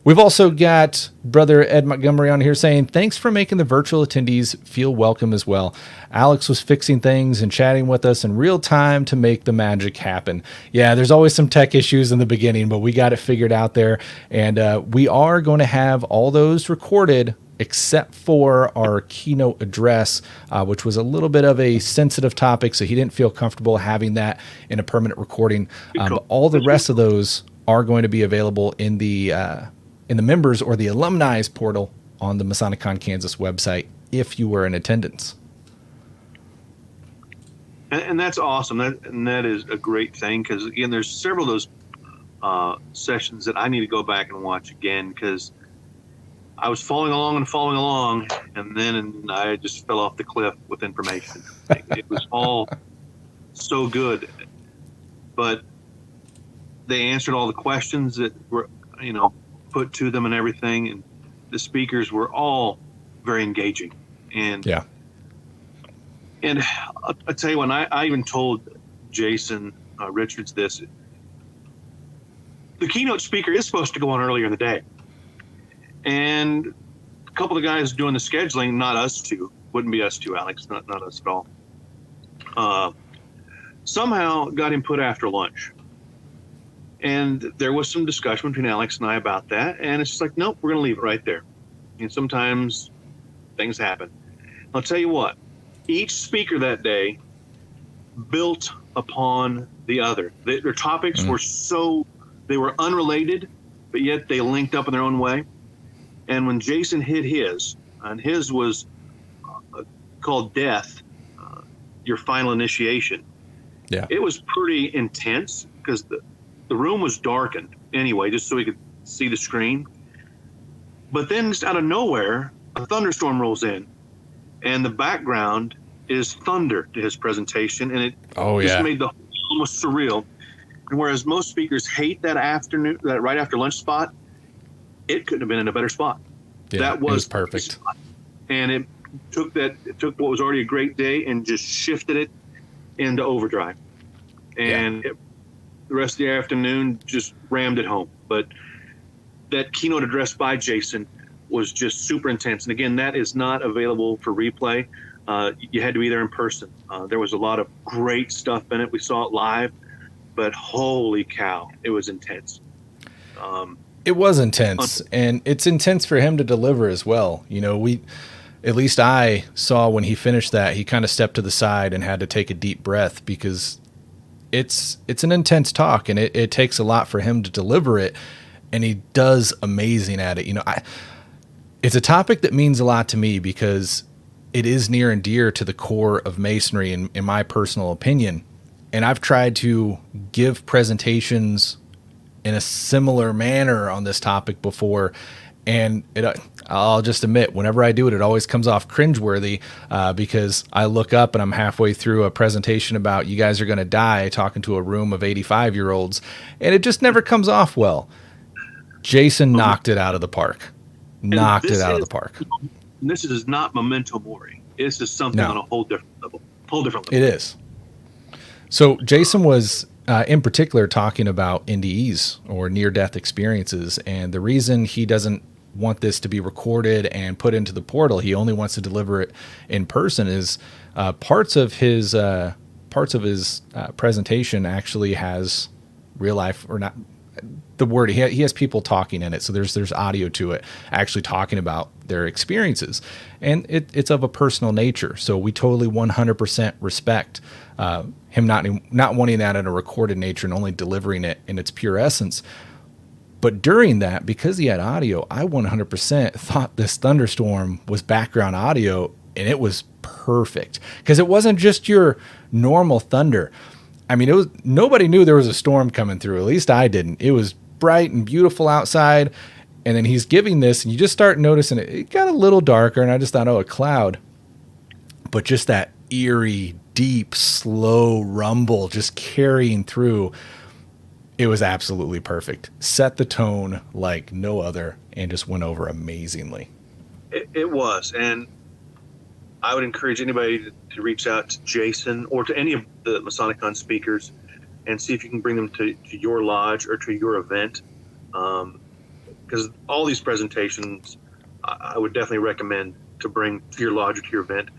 Speaker 1: We've also got Brother Ed Montgomery on here saying, thanks for making the virtual attendees feel welcome as well. Alex was fixing things and chatting with us in real time to make the magic happen. Yeah, there's always some tech issues in the beginning, but we got it figured out there. And we are going to have all those recorded except for our keynote address, which was a little bit of a sensitive topic, so he didn't feel comfortable having that in a permanent recording. But all the rest of those are going to be available in the members or the alumni's portal on the Masonic Con Kansas website if you were in attendance.
Speaker 3: And that's awesome. That is a great thing because, again, there's several of those sessions that I need to go back and watch again because I was following along, and then I just fell off the cliff with information. It was all so good, but they answered all the questions that were, put to them and everything, and the speakers were all very engaging. And
Speaker 1: yeah.
Speaker 3: And I'll tell you, when I even told Jason Richards this, the keynote speaker is supposed to go on earlier in the day. And a couple of the guys doing the scheduling, not us two, wouldn't be us two, Alex, not us at all, somehow got him put after lunch. And there was some discussion between Alex and I about that. And it's just like, nope, we're going to leave it right there. And sometimes things happen. I'll tell you what, each speaker that day built upon the other. Their topics were they were unrelated, but yet they linked up in their own way. And when Jason hit his, and his was called Death, Your Final Initiation.
Speaker 1: Yeah.
Speaker 3: It was pretty intense because the room was darkened anyway, just so we could see the screen. But then just out of nowhere, a thunderstorm rolls in, and the background is thunder to his presentation, and it just made the almost surreal. And whereas most speakers hate that right after lunch spot, it couldn't have been in a better spot.
Speaker 1: Yeah,
Speaker 3: that was
Speaker 1: perfect.
Speaker 3: And it took what was already a great day and just shifted it into overdrive. And the rest of the afternoon just rammed it home. But that keynote address by Jason was just super intense. And again, that is not available for replay. You had to be there in person. There was a lot of great stuff in it. We saw it live, but holy cow, it was intense.
Speaker 1: It was intense, and it's intense for him to deliver as well. You know, at least I saw when he finished that, he kind of stepped to the side and had to take a deep breath because it's an intense talk, and it takes a lot for him to deliver it, and he does amazing at it. You know, it's a topic that means a lot to me because it is near and dear to the core of Masonry, in my personal opinion. And I've tried to give presentations in a similar manner on this topic before, and I'll just admit, whenever I do it, it always comes off cringeworthy because I look up and I'm halfway through a presentation about you guys are going to die talking to a room of 85-year-olds, and it just never comes off well. Jason knocked it out of the park.
Speaker 3: This is not memento mori. This is something on a whole different level.
Speaker 1: It is. So Jason was in particular talking about NDEs or near-death experiences, and the reason he doesn't want this to be recorded and put into the portal, he only wants to deliver it in person, is parts of his presentation actually has real life, or not the word, he has people talking in it, so there's audio to it actually talking about their experiences, and it's of a personal nature. So we totally 100% respect him not wanting that in a recorded nature and only delivering it in its pure essence. But during that, because he had audio, I 100% thought this thunderstorm was background audio, and it was perfect because it wasn't just your normal thunder. I mean, nobody knew there was a storm coming through. At least I didn't. It was bright and beautiful outside, and then he's giving this, and you just start noticing it got a little darker, and I just thought, oh, a cloud. But just that eerie, deep, slow rumble just carrying through, it was absolutely perfect. Set the tone like no other, and just went over amazingly.
Speaker 3: It was, and I would encourage anybody to reach out to Jason or to any of the Masonic Con speakers and see if you can bring them to your lodge or to your event. Because all these presentations, I would definitely recommend to bring to your lodge or to your event.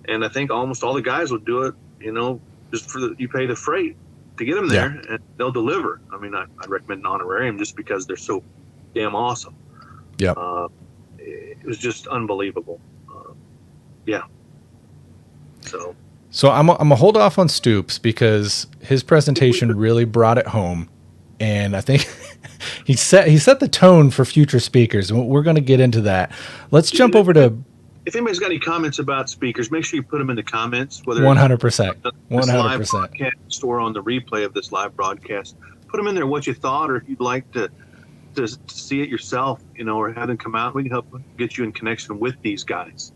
Speaker 3: And I think almost all the guys will do it, you know, just you pay the freight to get them there, and they'll deliver. I mean, I'd recommend an honorarium just because they're so damn awesome.
Speaker 1: Yeah.
Speaker 3: It was just unbelievable. Yeah.
Speaker 1: So I'm gonna hold off on Stoops because his presentation really brought it home, and I think he set the tone for future speakers. We're going to get into that. Let's jump over to.
Speaker 3: If anybody's got any comments about speakers, make sure you put them in the comments. Whether
Speaker 1: 100%,
Speaker 3: 100%, or on the replay of this live broadcast, put them in there. What you thought, or if you'd like to see it yourself, you know, or have them come out, we can help get you in connection with these guys.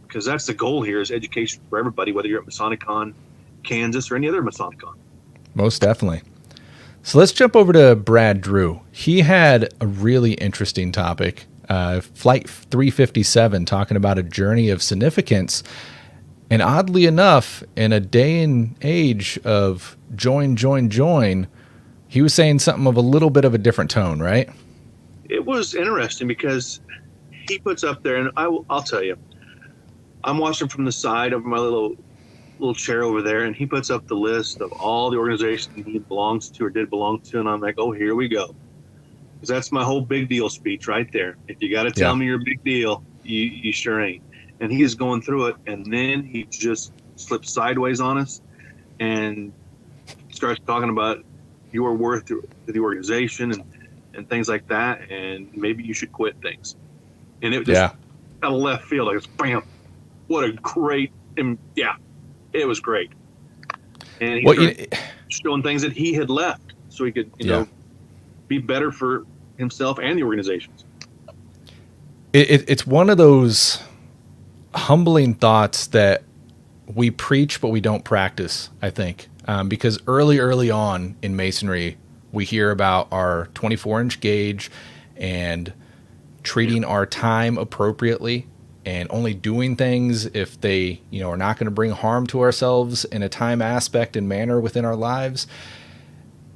Speaker 3: Because that's the goal here, is education for everybody, whether you're at Masonic Con Kansas or any other Masonic Con.
Speaker 1: Most definitely. So let's jump over to Brad Drew. He had a really interesting topic, Flight 357, talking about a journey of significance. And oddly enough, in a day and age of join, he was saying something of a little bit of a different tone, right?
Speaker 3: It was interesting because he puts up there, and I'll tell you, I'm watching from the side of my little chair over there, and he puts up the list of all the organizations he belongs to or did belong to, and I'm like, oh, here we go. Because that's my whole big deal speech right there. If you got to tell me you're a big deal, you sure ain't. And he is going through it, and then he just slips sideways on us and starts talking about your worth to the organization and things like that, and maybe you should quit things. And it just out of left field, like, bam, what a great, and it was great. And he started showing things that he had left so he could, you know, be better for himself and the organizations.
Speaker 1: It's one of those humbling thoughts that we preach, but we don't practice, I think. Because early on in Masonry, we hear about our 24-inch gauge and treating our time appropriately and only doing things if they, you know, are not going to bring harm to ourselves in a time aspect and manner within our lives.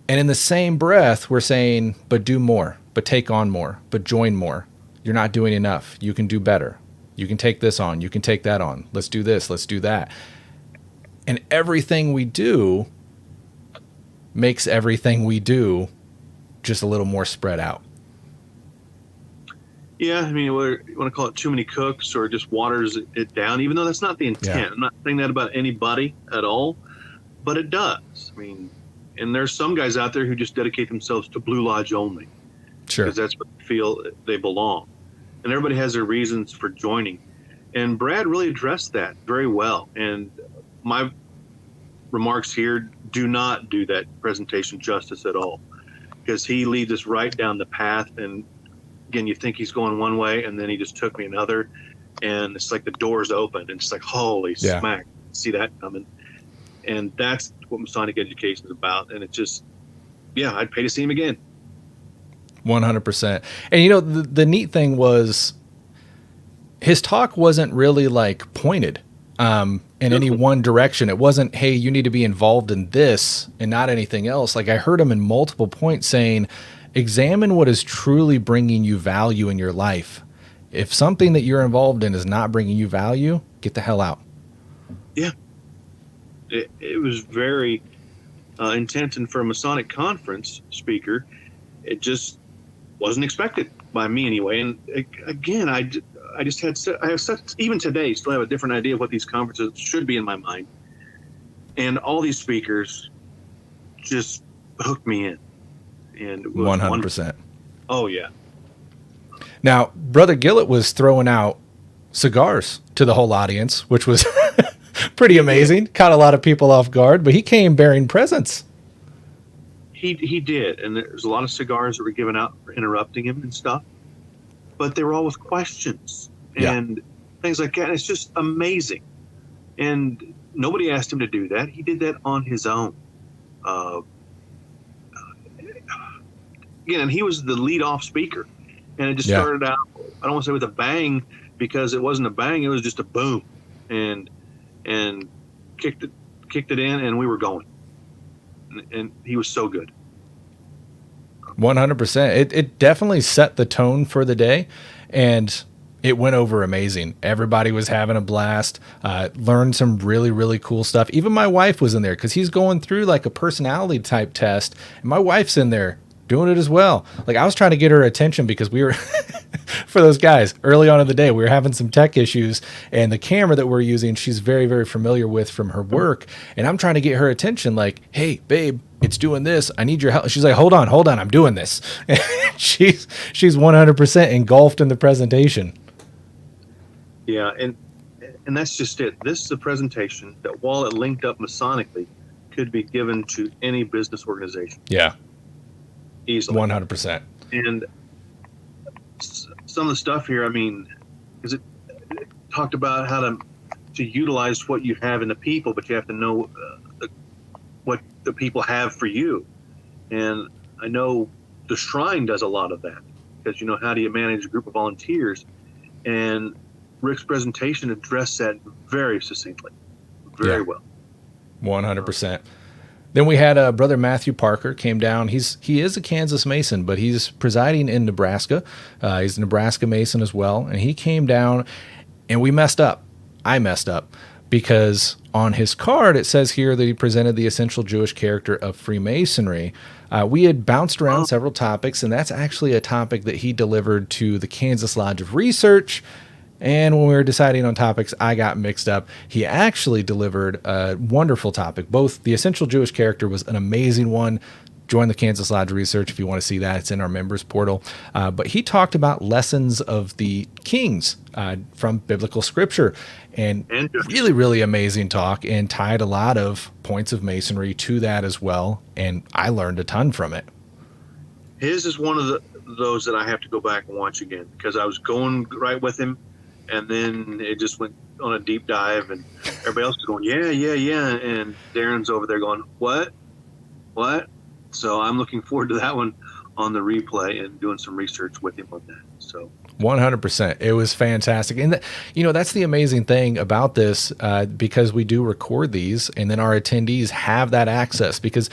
Speaker 1: And in the same breath, we're saying, but do more, but take on more, but join more. You're not doing enough. You can do better. You can take this on. You can take that on. Let's do this. Let's do that. And everything we do makes everything we do just a little more spread out.
Speaker 3: Yeah, I mean, whether you want to call it too many cooks or just waters it down, even though that's not the intent. Yeah. I'm not saying that about anybody at all, but it does. I mean, and there's some guys out there who just dedicate themselves to Blue Lodge only.
Speaker 1: Sure.
Speaker 3: Because that's what they feel they belong. And everybody has their reasons for joining. And Brad really addressed that very well. And my remarks here do not do that presentation justice at all, because he leads us right down the path. And again, you think he's going one way, and then he just took me another. And it's like the doors opened, and it's like, holy smack, see that coming. And that's what Masonic education is about. And it's just, I'd pay to see him again.
Speaker 1: 100%. And, you know, the neat thing was his talk wasn't really like pointed in any one direction. It wasn't, hey, you need to be involved in this and not anything else. Like, I heard him in multiple points saying, examine what is truly bringing you value in your life. If something that you're involved in is not bringing you value, get the hell out. Yeah.
Speaker 3: It was very intense. And for a Masonic conference speaker, it just wasn't expected by me anyway. And again, I have such, even today, still have a different idea of what these conferences should be in my mind. And all these speakers just hooked me in. And it was
Speaker 1: 100%.
Speaker 3: wonderful. Oh, yeah.
Speaker 1: Now, Brother Gillett was throwing out cigars to the whole audience, which was pretty amazing. Caught a lot of people off guard, but he came bearing presents.
Speaker 3: He did, and there's a lot of cigars that were given out for interrupting him and stuff, but they were all with questions and things like that. And it's just amazing. And nobody asked him to do that. He did that on his own. Again, and he was the lead-off speaker, and it just started out, I don't want to say with a bang, because it wasn't a bang, it was just a boom, and kicked it in, and we were going. And he was so good.
Speaker 1: 100%. It definitely set the tone for the day, and it went over amazing. Everybody was having a blast, learned some really, really cool stuff. Even my wife was in there, because he's going through like a personality type test, and my wife's in there doing it as well. Like, I was trying to get her attention because we were for those guys early on in the day, we were having some tech issues, and the camera that we're using, she's very, very familiar with from her work. And I'm trying to get her attention, like, hey, babe, it's doing this. I need your help. She's like, hold on. I'm doing this. she's 100% engulfed in the presentation.
Speaker 3: Yeah. And that's just it. This is a presentation that, while it linked up Masonically, could be given to any business organization.
Speaker 1: Yeah.
Speaker 3: Easily.
Speaker 1: 100%.
Speaker 3: And some of the stuff here, I mean, is it talked about how to utilize what you have in the people, but you have to know what the people have for you. And I know the Shrine does a lot of that, because, you know, how do you manage a group of volunteers? And Rick's presentation addressed that very succinctly, very well.
Speaker 1: 100%. Then we had Brother Matthew Parker came down. He is a Kansas Mason, but he's presiding in Nebraska. He's a Nebraska Mason as well. And he came down, and we messed up. I messed up, because on his card it says here that he presented the essential Jewish character of Freemasonry. We had bounced around several topics, and that's actually a topic that he delivered to the Kansas Lodge of Research. And when we were deciding on topics, I got mixed up. He actually delivered a wonderful topic. Both the essential Jewish character was an amazing one. Join the Kansas Lodge Research if you want to see that. It's in our members portal. But he talked about lessons of the kings from biblical scripture. And really, really amazing talk, and tied a lot of points of Masonry to that as well. And I learned a ton from it.
Speaker 3: His is one of those that I have to go back and watch again, because I was going right with him, and then it just went on a deep dive, and everybody else is going, yeah. And Daren's over there going, what? So I'm looking forward to that one on the replay and doing some research with him on that. So
Speaker 1: 100%. It was fantastic. And, that's the amazing thing about this, because we do record these, and then our attendees have that access. Because,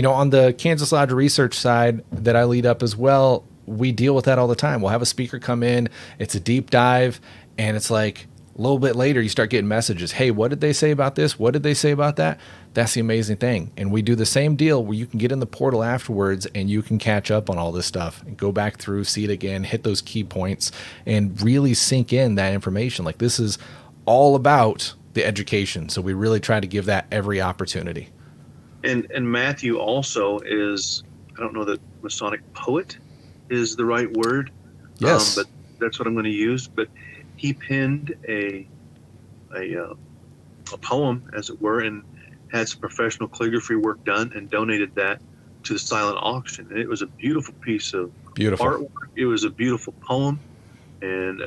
Speaker 1: on the Kansas Lodge Research side that I lead up as well, we deal with that all the time. We'll have a speaker come in, it's a deep dive, and it's like a little bit later, you start getting messages. Hey, what did they say about this? What did they say about that? That's the amazing thing. And we do the same deal where you can get in the portal afterwards and you can catch up on all this stuff and go back through, see it again, hit those key points, and really sink in that information. Like, this is all about the education. So we really try to give that every opportunity.
Speaker 3: And Matthew also is, I don't know that Masonic poet is the right word.
Speaker 1: Yes.
Speaker 3: But that's what I'm going to use. But he penned a poem, as it were, and had some professional calligraphy work done and donated that to the silent auction. And it was a beautiful piece of artwork. It was a beautiful poem. And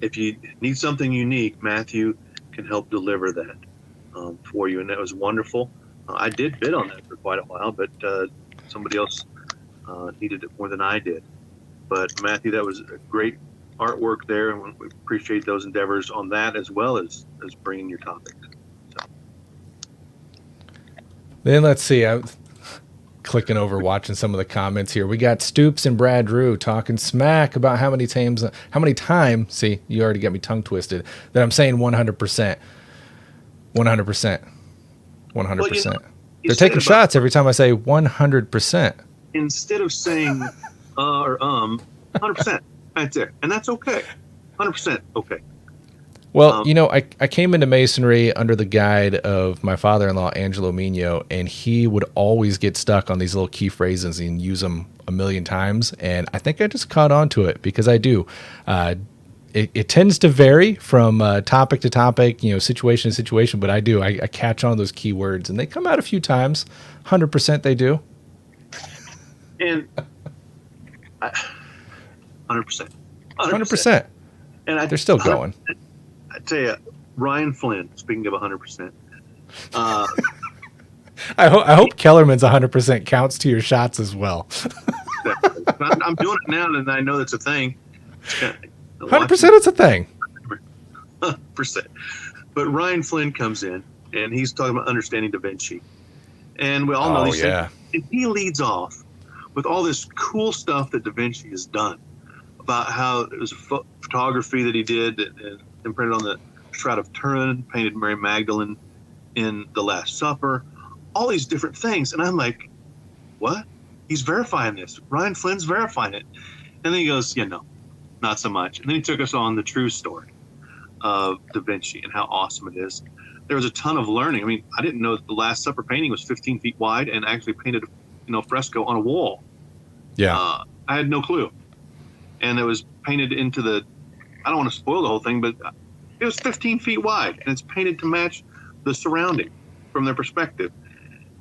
Speaker 3: if you need something unique, Matthew can help deliver that for you. And that was wonderful. I did bid on that for quite a while, but somebody else needed it more than I did. But Matthew, that was a great artwork there, and we appreciate those endeavors on that, as well as bringing your topics. So.
Speaker 1: Then let's see. I'm clicking over, watching some of the comments here. We got Stoops and Brad Drew talking smack about how many times. See, you already got me tongue twisted. That I'm saying 100%, 100%, 100%. They're taking shots every time I say 100%.
Speaker 3: Instead of saying or 100%. That's it. And that's okay. 100% okay.
Speaker 1: Well, I came into Masonry under the guide of my father-in-law, Angelo Mino, and he would always get stuck on these little key phrases and use them a million times. And I think I just caught on to it, because I do. It tends to vary from topic to topic, situation to situation, but I do. I catch on those key words, and they come out a few times. 100% they do.
Speaker 3: And
Speaker 1: 100%. And they're still going.
Speaker 3: I tell you, Ryan Flynn, speaking of 100%.
Speaker 1: I hope Kellerman's 100% counts to your shots as well.
Speaker 3: I'm doing it now, and I know that's a thing.
Speaker 1: 100% it's a thing.
Speaker 3: 100%. But Ryan Flynn comes in, and he's talking about understanding Da Vinci. And we all know these things. And he leads off with all this cool stuff that Da Vinci has done, about how it was photography that he did and imprinted on the Shroud of Turin, painted Mary Magdalene in The Last Supper, all these different things. And I'm like, what? He's verifying this. Ryan Flynn's verifying it. And then he goes, no, not so much. And then he took us on the true story of Da Vinci and how awesome it is. There was a ton of learning. I mean, I didn't know that the Last Supper painting was 15 feet wide and actually painted, fresco on a wall.
Speaker 1: Yeah.
Speaker 3: I had no clue. And it was painted into I don't want to spoil the whole thing, but it was 15 feet wide, and it's painted to match the surrounding from their perspective.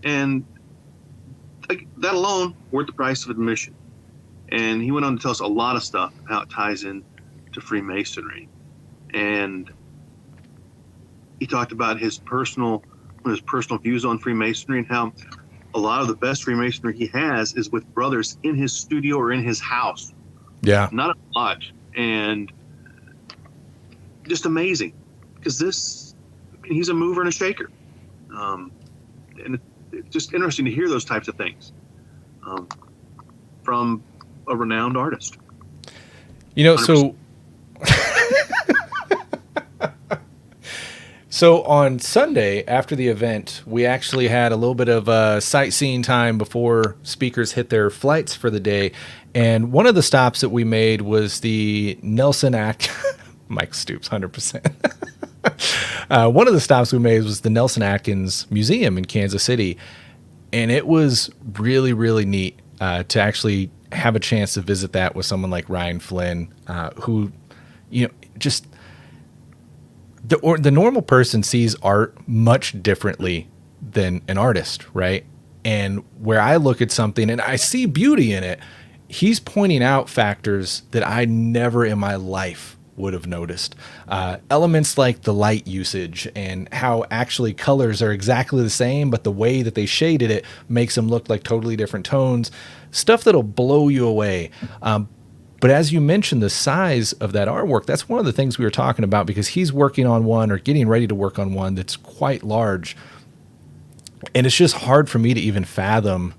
Speaker 3: And that alone, worth the price of admission. And he went on to tell us a lot of stuff, how it ties in to Freemasonry. And he talked about his personal views on Freemasonry, and how a lot of the best Freemasonry he has is with brothers in his studio or in his house.
Speaker 1: Yeah.
Speaker 3: Not a lodge. And just amazing, because he's a mover and a shaker. And it's just interesting to hear those types of things from a renowned artist. 100%.
Speaker 1: So on Sunday after the event, we actually had a little bit of sightseeing time before speakers hit their flights for the day. And one of the stops that we made was the Nelson Mike Stoops, 100%. One of the stops we made was the Nelson Atkins Museum in Kansas City. And it was really, really neat to actually have a chance to visit that with someone like Ryan Flynn, who, just the normal person sees art much differently than an artist, right? And where I look at something and I see beauty in it, he's pointing out factors that I never in my life would have noticed. Elements like the light usage and how actually colors are exactly the same, but the way that they shaded it makes them look like totally different tones. Stuff that'll blow you away. But as you mentioned, the size of that artwork, that's one of the things we were talking about, because he's working on one or getting ready to work on one that's quite large. And it's just hard for me to even fathom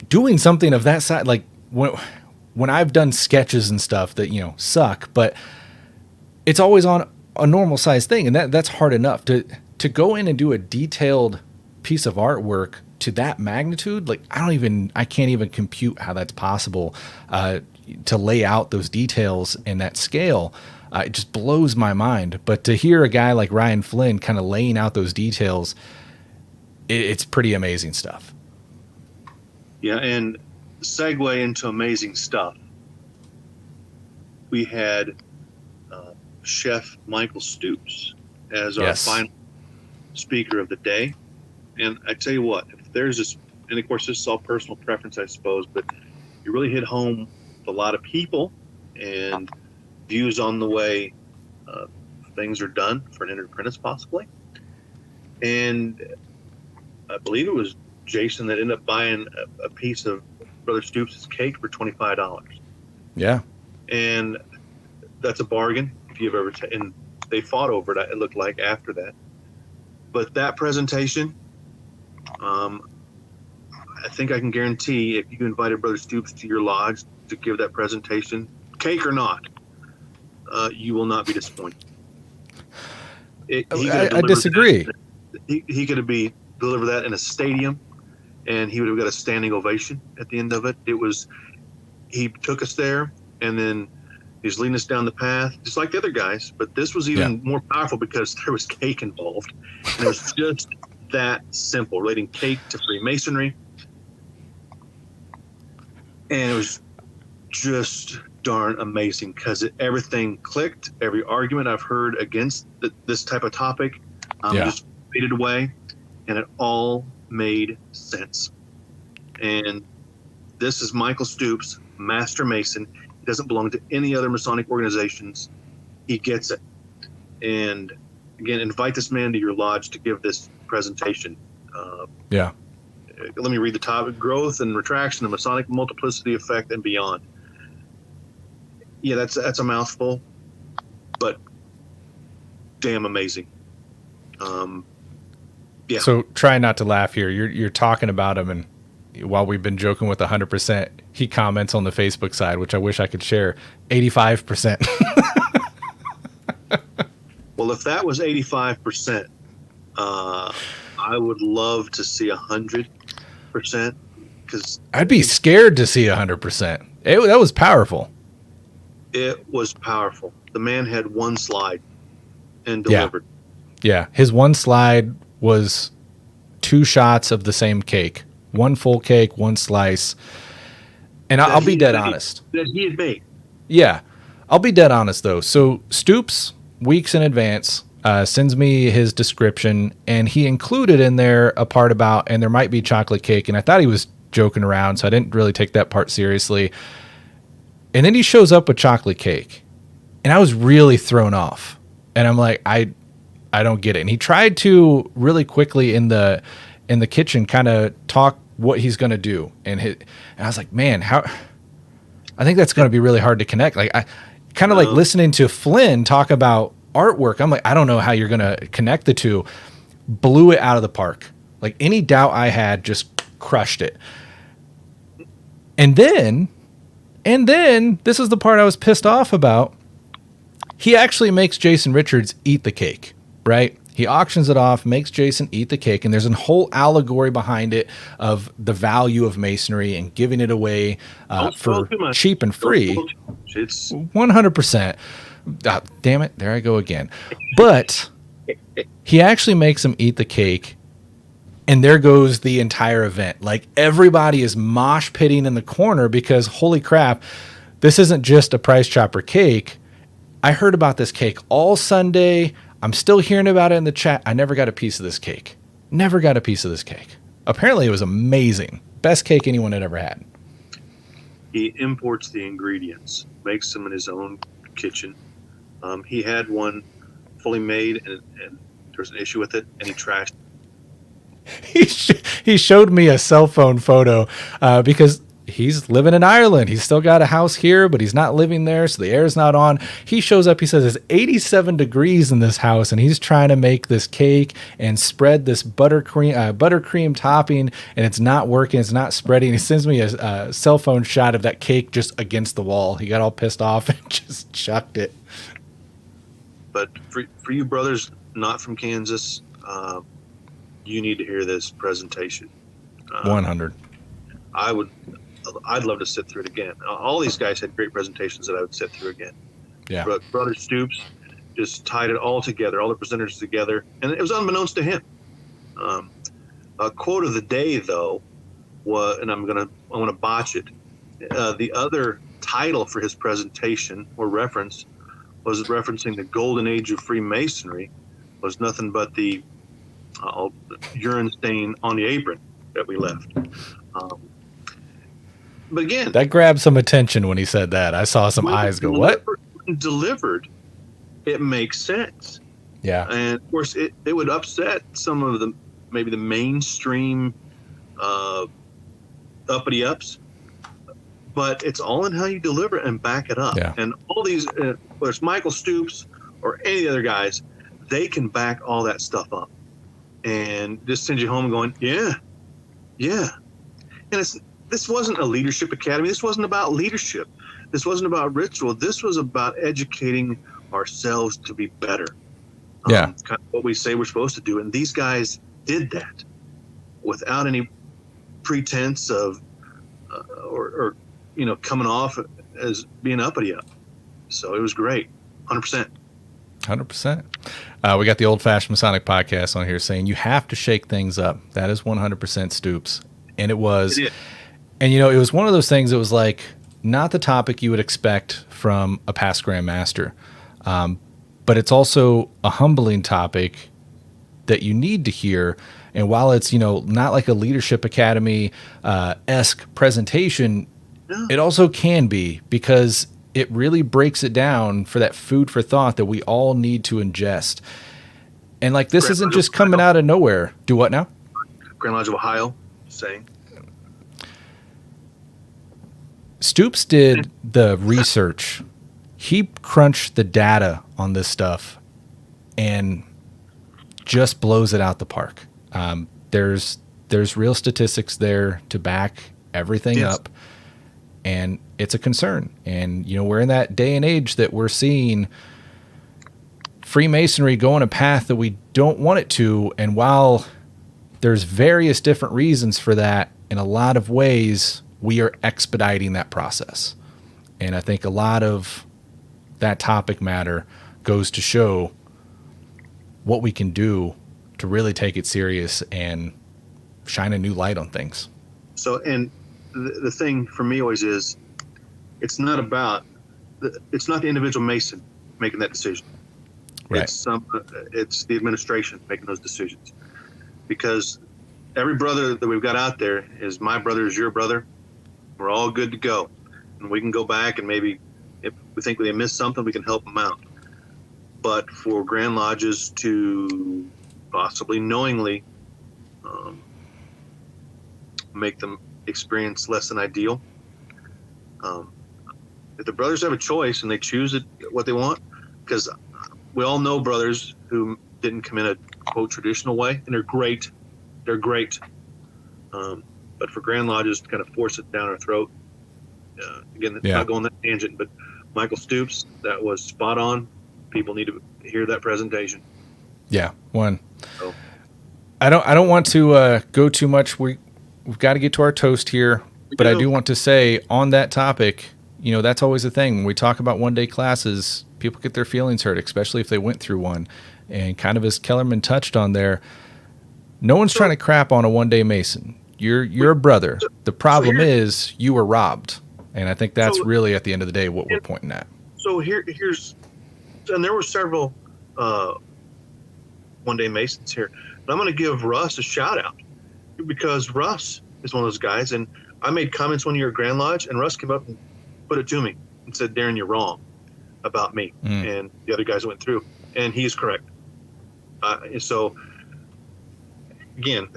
Speaker 1: doing something of that size. Like when I've done sketches and stuff that, suck, but it's always on a normal size thing. And that's hard enough to go in and do a detailed piece of artwork to that magnitude. Like I can't even compute how that's possible, to lay out those details in that scale. It just blows my mind. But to hear a guy like Ryan Flynn kind of laying out those details, it's pretty amazing stuff.
Speaker 3: Yeah, and segue into amazing stuff. We had Chef Michael Stoops as our final speaker of the day. And I tell you what, if there's this, and of course this is all personal preference, I suppose, but you really hit home with a lot of people and views on the way things are done for an apprentice, possibly. And I believe it was Jason that ended up buying a piece of Brother Stoops' cake for $25.
Speaker 1: Yeah.
Speaker 3: And that's a bargain if you've ever, and they fought over it looked like after that. But that presentation, I think I can guarantee if you invited Brother Stoops to your lodge to give that presentation, cake or not, you will not be disappointed.
Speaker 1: I disagree.
Speaker 3: He could have delivered that in a stadium, and he would have got a standing ovation at the end of it. He took us there, and then he's leading us down the path, just like the other guys. But this was even more powerful because there was cake involved. And it was just that simple, relating cake to Freemasonry. And it was just darn amazing because everything clicked. Every argument I've heard against this type of topic just faded away, and it all made sense. And this is Michael Stoops, Master Mason. He doesn't belong to any other Masonic organizations. He gets it. And again, invite this man to your lodge to give this presentation. Let me read the topic: growth and retraction, the Masonic multiplicity effect, and beyond. Yeah, that's a mouthful, but damn amazing.
Speaker 1: So try not to laugh here. You're talking about him, and while we've been joking with 100%, he comments on the Facebook side, which I wish I could share, 85%.
Speaker 3: Well, if that was 85%, I would love to see 100%, because
Speaker 1: I'd be scared to see 100%. That was powerful.
Speaker 3: It was powerful. The man had one slide and delivered.
Speaker 1: Yeah. His one slide was 2 shots of the same cake. One full cake, one slice. And I'll be dead honest.
Speaker 3: That he had made.
Speaker 1: Yeah. I'll be dead honest, though. So Stoops, weeks in advance, sends me his description, and he included in there a part about, and there might be chocolate cake, and I thought he was joking around, so I didn't really take that part seriously. And then he shows up with chocolate cake, and I was really thrown off. And I'm like, I don't get it. And he tried to really quickly in the kitchen kind of talk what he's going to do. And I was like, man, I think that's going to be really hard to connect. Like I kind of like listening to Flynn talk about artwork. I'm like, I don't know how you're going to connect the two. Blew it out of the park. Like any doubt I had, just crushed it. And then this is the part I was pissed off about. He actually makes Jason Richards eat the cake, right? He auctions it off, makes Jason eat the cake, and there's a whole allegory behind it of the value of masonry and giving it away for cheap and free.
Speaker 3: It's
Speaker 1: 100%. Damn it, there I go again. But he actually makes him eat the cake, and there goes the entire event. Like, everybody is mosh pitting in the corner because, holy crap, this isn't just a price chopper cake. I heard about this cake all Sunday. I'm still hearing about it in the chat. I never got a piece of this cake. Never got a piece of this cake. Apparently, it was amazing. Best cake anyone had ever had.
Speaker 3: He imports the ingredients, makes them in his own kitchen. He had one fully made, and there was an issue with it, and he trashed it.
Speaker 1: He showed me a cell phone photo because he's living in Ireland. He's still got a house here, but he's not living there, so the air's not on. He shows up, he says it's 87 degrees in this house, and he's trying to make this cake and spread this buttercream topping, and it's not working. It's not spreading. He sends me a cell phone shot of that cake just against the wall. He got all pissed off and just chucked it.
Speaker 3: But for you brothers not from Kansas, you need to hear this presentation.
Speaker 1: 100.
Speaker 3: I'd love to sit through it again. All these guys had great presentations that I would sit through again.
Speaker 1: Yeah.
Speaker 3: But Brother Stoops just tied it all together, all the presenters together, and it was unbeknownst to him. A quote of the day, though, was, and I'm gonna botch it. The other title for his presentation or reference was referencing the golden age of Freemasonry, was nothing but the urine stain on the apron that we left. But again,
Speaker 1: that grabbed some attention when he said that. I saw some eyes go, what?
Speaker 3: Delivered, it makes sense.
Speaker 1: Yeah.
Speaker 3: And of course, it would upset some of the maybe the mainstream uppity ups, but it's all in how you deliver it and back it up.
Speaker 1: Yeah.
Speaker 3: And all these, whether it's Michael Stoops or any of the other guys, they can back all that stuff up and just send you home going, yeah. And this wasn't a leadership academy. This wasn't about leadership. This wasn't about ritual. This was about educating ourselves to be better.
Speaker 1: Yeah.
Speaker 3: Kind of what we say we're supposed to do. And these guys did that without any pretense of, or coming off as being uppity up. So it was great. 100%.
Speaker 1: 100%. We got the Old Fashioned Masonic podcast on here saying you have to shake things up. That is 100% Stoops. And it was. And, it was one of those things that was like not the topic you would expect from a past Grand Master. But it's also a humbling topic that you need to hear. And while it's, not like a leadership academy esque presentation, it also can be, because it really breaks it down for that food for thought that we all need to ingest. And like, this isn't just coming out of nowhere. Do what now?
Speaker 3: Grand Lodge of Ohio saying.
Speaker 1: Stoops did the research. He crunched the data on this stuff and just blows it out the park. There's real statistics there to back everything up, and it's a concern. And, we're in that day and age that we're seeing Freemasonry going a path that we don't want it to. And while there's various different reasons for that, in a lot of ways, we are expediting that process. And I think a lot of that topic matter goes to show what we can do to really take it serious and shine a new light on things.
Speaker 3: So, and the thing for me always is, it's not the individual Mason making that decision.
Speaker 1: Right.
Speaker 3: It's the administration making those decisions, because every brother that we've got out there is my brother, is your brother. We're all good to go, and we can go back and maybe if we think they missed something, we can help them out. But for Grand Lodges to possibly knowingly make them experience less than ideal, if the brothers have a choice and they choose what they want, because we all know brothers who didn't come in a quote traditional way, and they're great. But for Grand Lodges to kind of force it down our throat, again, not going that tangent, but Michael Stoops, that was spot on. People need to hear that presentation.
Speaker 1: Yeah, one.
Speaker 3: So,
Speaker 1: I don't want to go too much. We've got to get to our toast here, but I do want to say on that topic, that's always a thing. When we talk about one-day classes, people get their feelings hurt, especially if they went through one. And kind of as Kellerman touched on there, no one's trying to crap on a one-day Mason. You're a brother. The problem is you were robbed. And I think that's really, at the end of the day, what we're pointing at.
Speaker 3: So here's, and there were several one-day Masons here. But I'm going to give Russ a shout-out because Russ is one of those guys. And I made comments one year at Grand Lodge, and Russ came up and put it to me and said, Daren, you're wrong about me and the other guys that went through. And he's correct. So, again,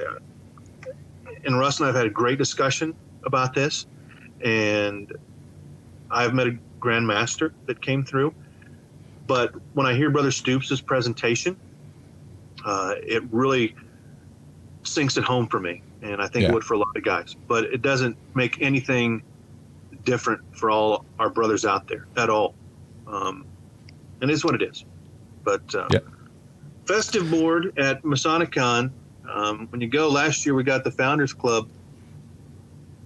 Speaker 3: and Russ and I have had a great discussion about this, and I've met a Grand Master that came through. But when I hear Brother Stoops' presentation, it really sinks it home for me, and I think it would for a lot of guys. But it doesn't make anything different for all our brothers out there at all. And it's what it is. But festive board at Masonic Con, when you go, last year we got the Founders Club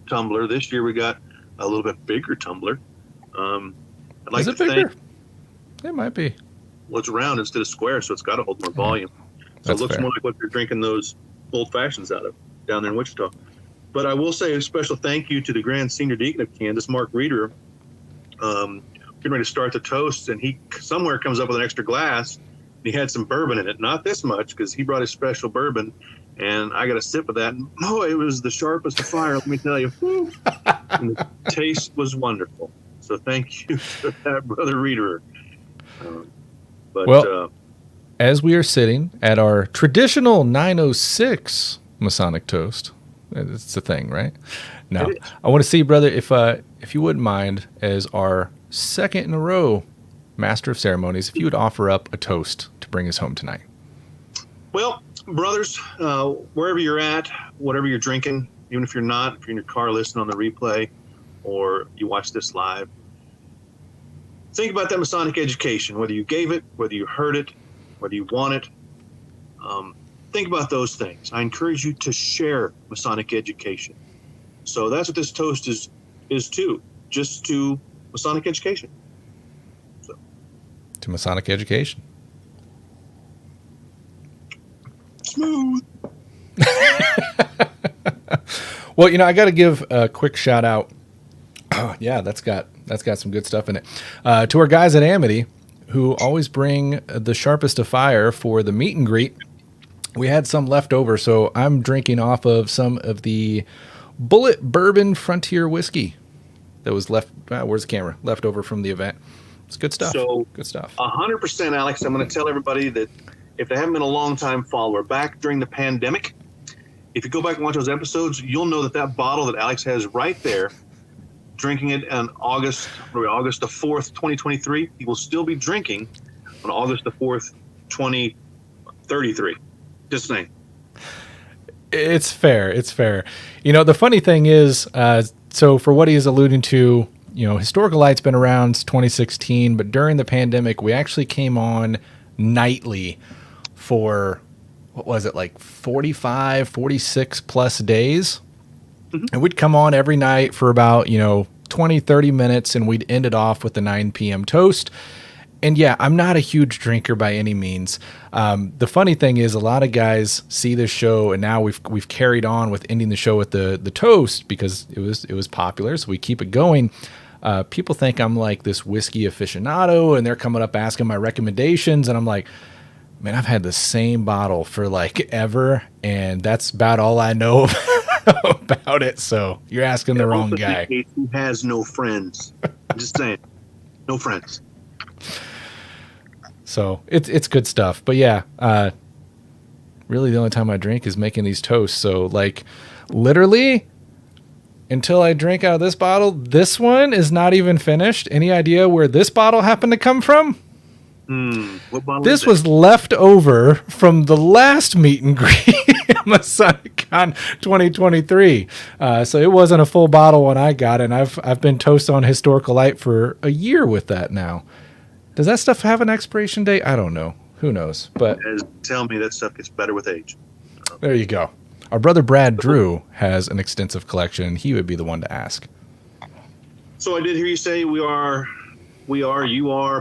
Speaker 3: tumbler. This year we got a little bit bigger tumbler. I'd like
Speaker 1: Is it
Speaker 3: to
Speaker 1: bigger?
Speaker 3: thank,
Speaker 1: It might be.
Speaker 3: well, it's round instead of square, so it's got to hold more volume. So
Speaker 1: That's
Speaker 3: it looks
Speaker 1: fair.
Speaker 3: more like what you're drinking those old fashions out of down there in Wichita. But I will say a special thank you to the Grand Senior Deacon of Kansas, Mark Reeder. Getting ready to start the toast, and he somewhere comes up with an extra glass. He had some bourbon in it, not this much, because he brought his special bourbon, and I got a sip of that. And it was the sharpest of fire, let me tell you. And the taste was wonderful. So thank you for that, Brother Reeder.
Speaker 1: As we are sitting at our traditional 906 Masonic toast, it's a thing, right? No, I want to see, brother, if you wouldn't mind, as our second in a row Master of Ceremonies, if you would offer up a toast to bring us home tonight.
Speaker 3: Well, brothers, wherever you're at, whatever you're drinking, even if you're not, if you're in your car listening on the replay or you watch this live, think about that Masonic education, whether you gave it, whether you heard it, whether you want it. Think about those things. I encourage you to share Masonic education. So that's what this toast is to, just to Masonic education.
Speaker 1: To Masonic education.
Speaker 3: Smooth.
Speaker 1: Well, I got to give a quick shout out. Oh, yeah, that's got some good stuff in it. To our guys at Amity, who always bring the sharpest of fire for the meet and greet. We had some left over, so I'm drinking off of some of the Bullet Bourbon Frontier whiskey that was left. Where's the camera? Left over from the event. It's good stuff.
Speaker 3: So,
Speaker 1: good stuff.
Speaker 3: 100%, Alex. I'm going to tell everybody that if they haven't been a long-time follower, back during the pandemic, if you go back and watch those episodes, you'll know that bottle that Alex has right there, drinking it on August the 4th, 2023, he will still be drinking on August the 4th, 2033. Just saying.
Speaker 1: It's fair. It's fair. The funny thing is, so for what he is alluding to, Historical Light's been around since 2016, but during the pandemic, we actually came on nightly for, what was it, like 45, 46 plus days? Mm-hmm. And we'd come on every night for about, 20, 30 minutes, and we'd end it off with the 9 p.m. toast. And yeah, I'm not a huge drinker by any means. The funny thing is, a lot of guys see this show, and now we've carried on with ending the show with the toast because it was popular. So we keep it going. People think I'm like this whiskey aficionado, and they're coming up asking my recommendations, and I'm like, man, I've had the same bottle for like ever, and that's about all I know about it. So you're asking the wrong guy.
Speaker 3: Who has no friends? I'm just saying, no friends.
Speaker 1: So it's good stuff. But yeah, really the only time I drink is making these toasts. So like literally until I drink out of this bottle, this one is not even finished. Any idea where this bottle happened to come from?
Speaker 3: What bottle
Speaker 1: this
Speaker 3: is
Speaker 1: was left over from the last meet and greet Masonic Con 2023. So it wasn't a full bottle when I got it. And I've been toast on Historical Light for a year with that now. Does that stuff have an expiration date? I don't know. Who knows? But
Speaker 3: tell me that stuff gets better with age.
Speaker 1: There you go. Our brother Brad Drew has an extensive collection. He would be the one to ask.
Speaker 3: So I did hear you say you are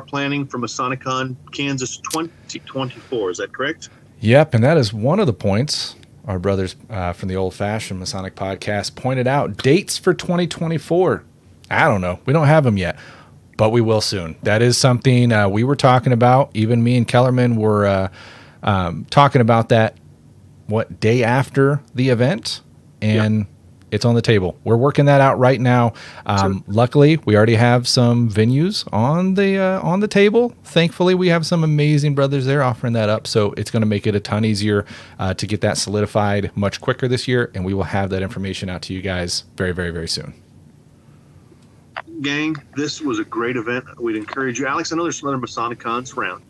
Speaker 3: planning for Masonic Con Kansas 2024. Is that correct?
Speaker 1: Yep, and that is one of the points our brothers from the Old Fashioned Masonic Podcast pointed out. Dates for 2024. I don't know. We don't have them yet, but we will soon. That is something we were talking about. Even me and Kellerman were talking about that, day after the event, and it's on the table. We're working that out right now. Luckily, we already have some venues on the table. Thankfully, we have some amazing brothers there offering that up, so it's going to make it a ton easier to get that solidified much quicker this year, and we will have that information out to you guys very, very, very soon.
Speaker 3: Gang, this was a great event. We'd encourage you. Alex, I know there's some other Masonic Cons around.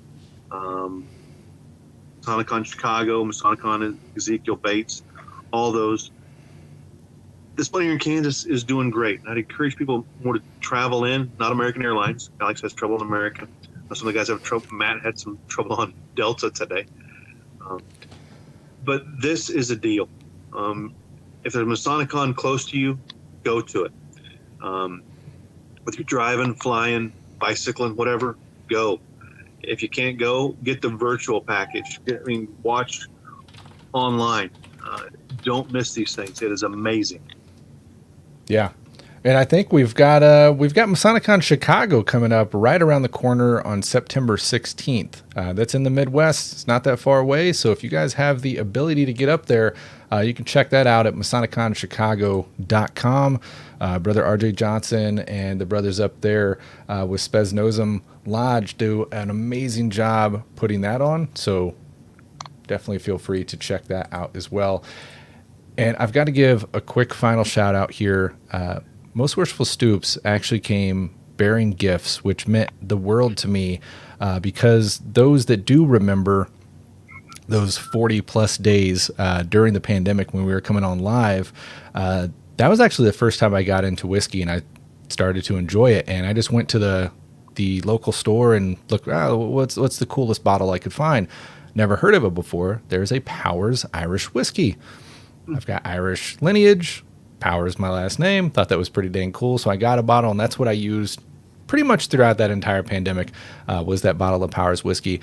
Speaker 3: Masonic Con Chicago, Masonic Con Ezekiel Bates, all those. This one here in Kansas is doing great. I'd encourage people more to travel in, not American Airlines. Alex has trouble in American. Some of the guys have trouble. Matt had some trouble on Delta today. But this is a deal. If there's a Masonic Con close to you, go to it. Whether you're driving, flying, bicycling, whatever, go. If you can't go, get the virtual package. Watch online. Don't miss these things. It is amazing.
Speaker 1: Yeah. And I think we've got Masonic Con Chicago coming up right around the corner on September 16th. That's in the Midwest. It's not that far away. So if you guys have the ability to get up there, you can check that out at MasonicConChicago.com. Brother RJ Johnson and the brothers up there with Speznosum Lodge do an amazing job putting that on. So definitely feel free to check that out as well. And I've got to give a quick final shout out here. Most Worshipful Stoops actually came bearing gifts, which meant the world to me because those that do remember those 40 plus days during the pandemic when we were coming on live, that was actually the first time I got into whiskey and I started to enjoy it. And I just went to the local store and looked, what's the coolest bottle I could find? Never heard of it before. There's a Powers Irish whiskey. I've got Irish lineage. Powers my last name. Thought that was pretty dang cool. So I got a bottle, and that's what I used pretty much throughout that entire pandemic was that bottle of Powers whiskey.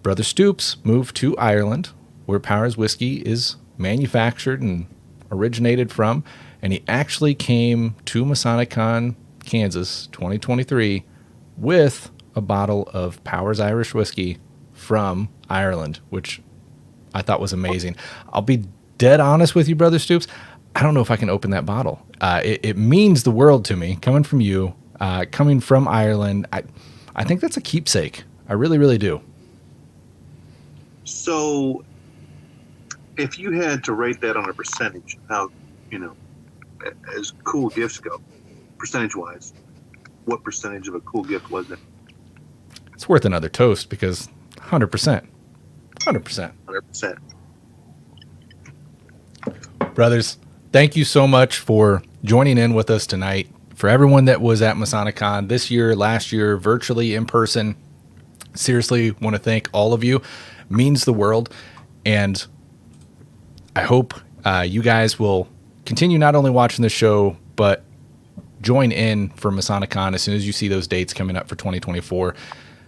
Speaker 1: Brother Stoops moved to Ireland, where Powers whiskey is manufactured and originated from, and he actually came to Masonic Con Kansas 2023 with a bottle of Powers Irish whiskey from Ireland, which I thought was amazing. I'll be dead honest with you, Brother Stoops. I don't know if I can open that bottle. It means the world to me, coming from you, coming from Ireland. I think that's a keepsake. I really, really do.
Speaker 3: So if you had to rate that on a percentage, how, as cool gifts go, percentage-wise, what percentage of a cool gift was it?
Speaker 1: It's worth another toast because 100%. 100%.
Speaker 3: 100%.
Speaker 1: Brothers, thank you so much for joining in with us tonight. For everyone that was at Masonic Con this year, last year, virtually in person, seriously want to thank all of you. Means the world. And I hope you guys will continue not only watching the show, but join in for Masonic Con as soon as you see those dates coming up for 2024.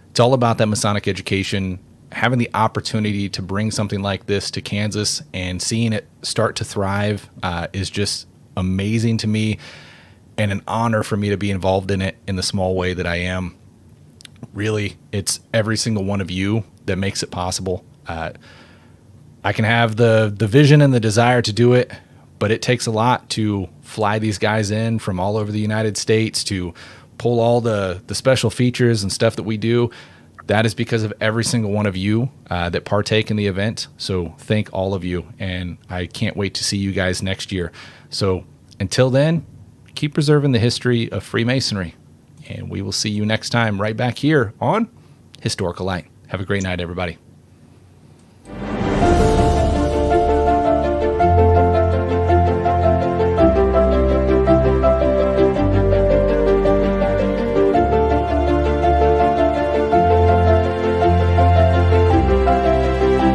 Speaker 1: It's all about that Masonic education. Having the opportunity to bring something like this to Kansas and seeing it start to thrive is just amazing to me and an honor for me to be involved in it in the small way that I am. Really, it's every single one of you that makes it possible. I can have the vision and the desire to do it, but it takes a lot to fly these guys in from all over the United States to pull all the special features and stuff that we do. That is because of every single one of you that partake in the event. So thank all of you. And I can't wait to see you guys next year. So until then, keep preserving the history of Freemasonry. And we will see you next time right back here on Historical Light. Have a great night, everybody.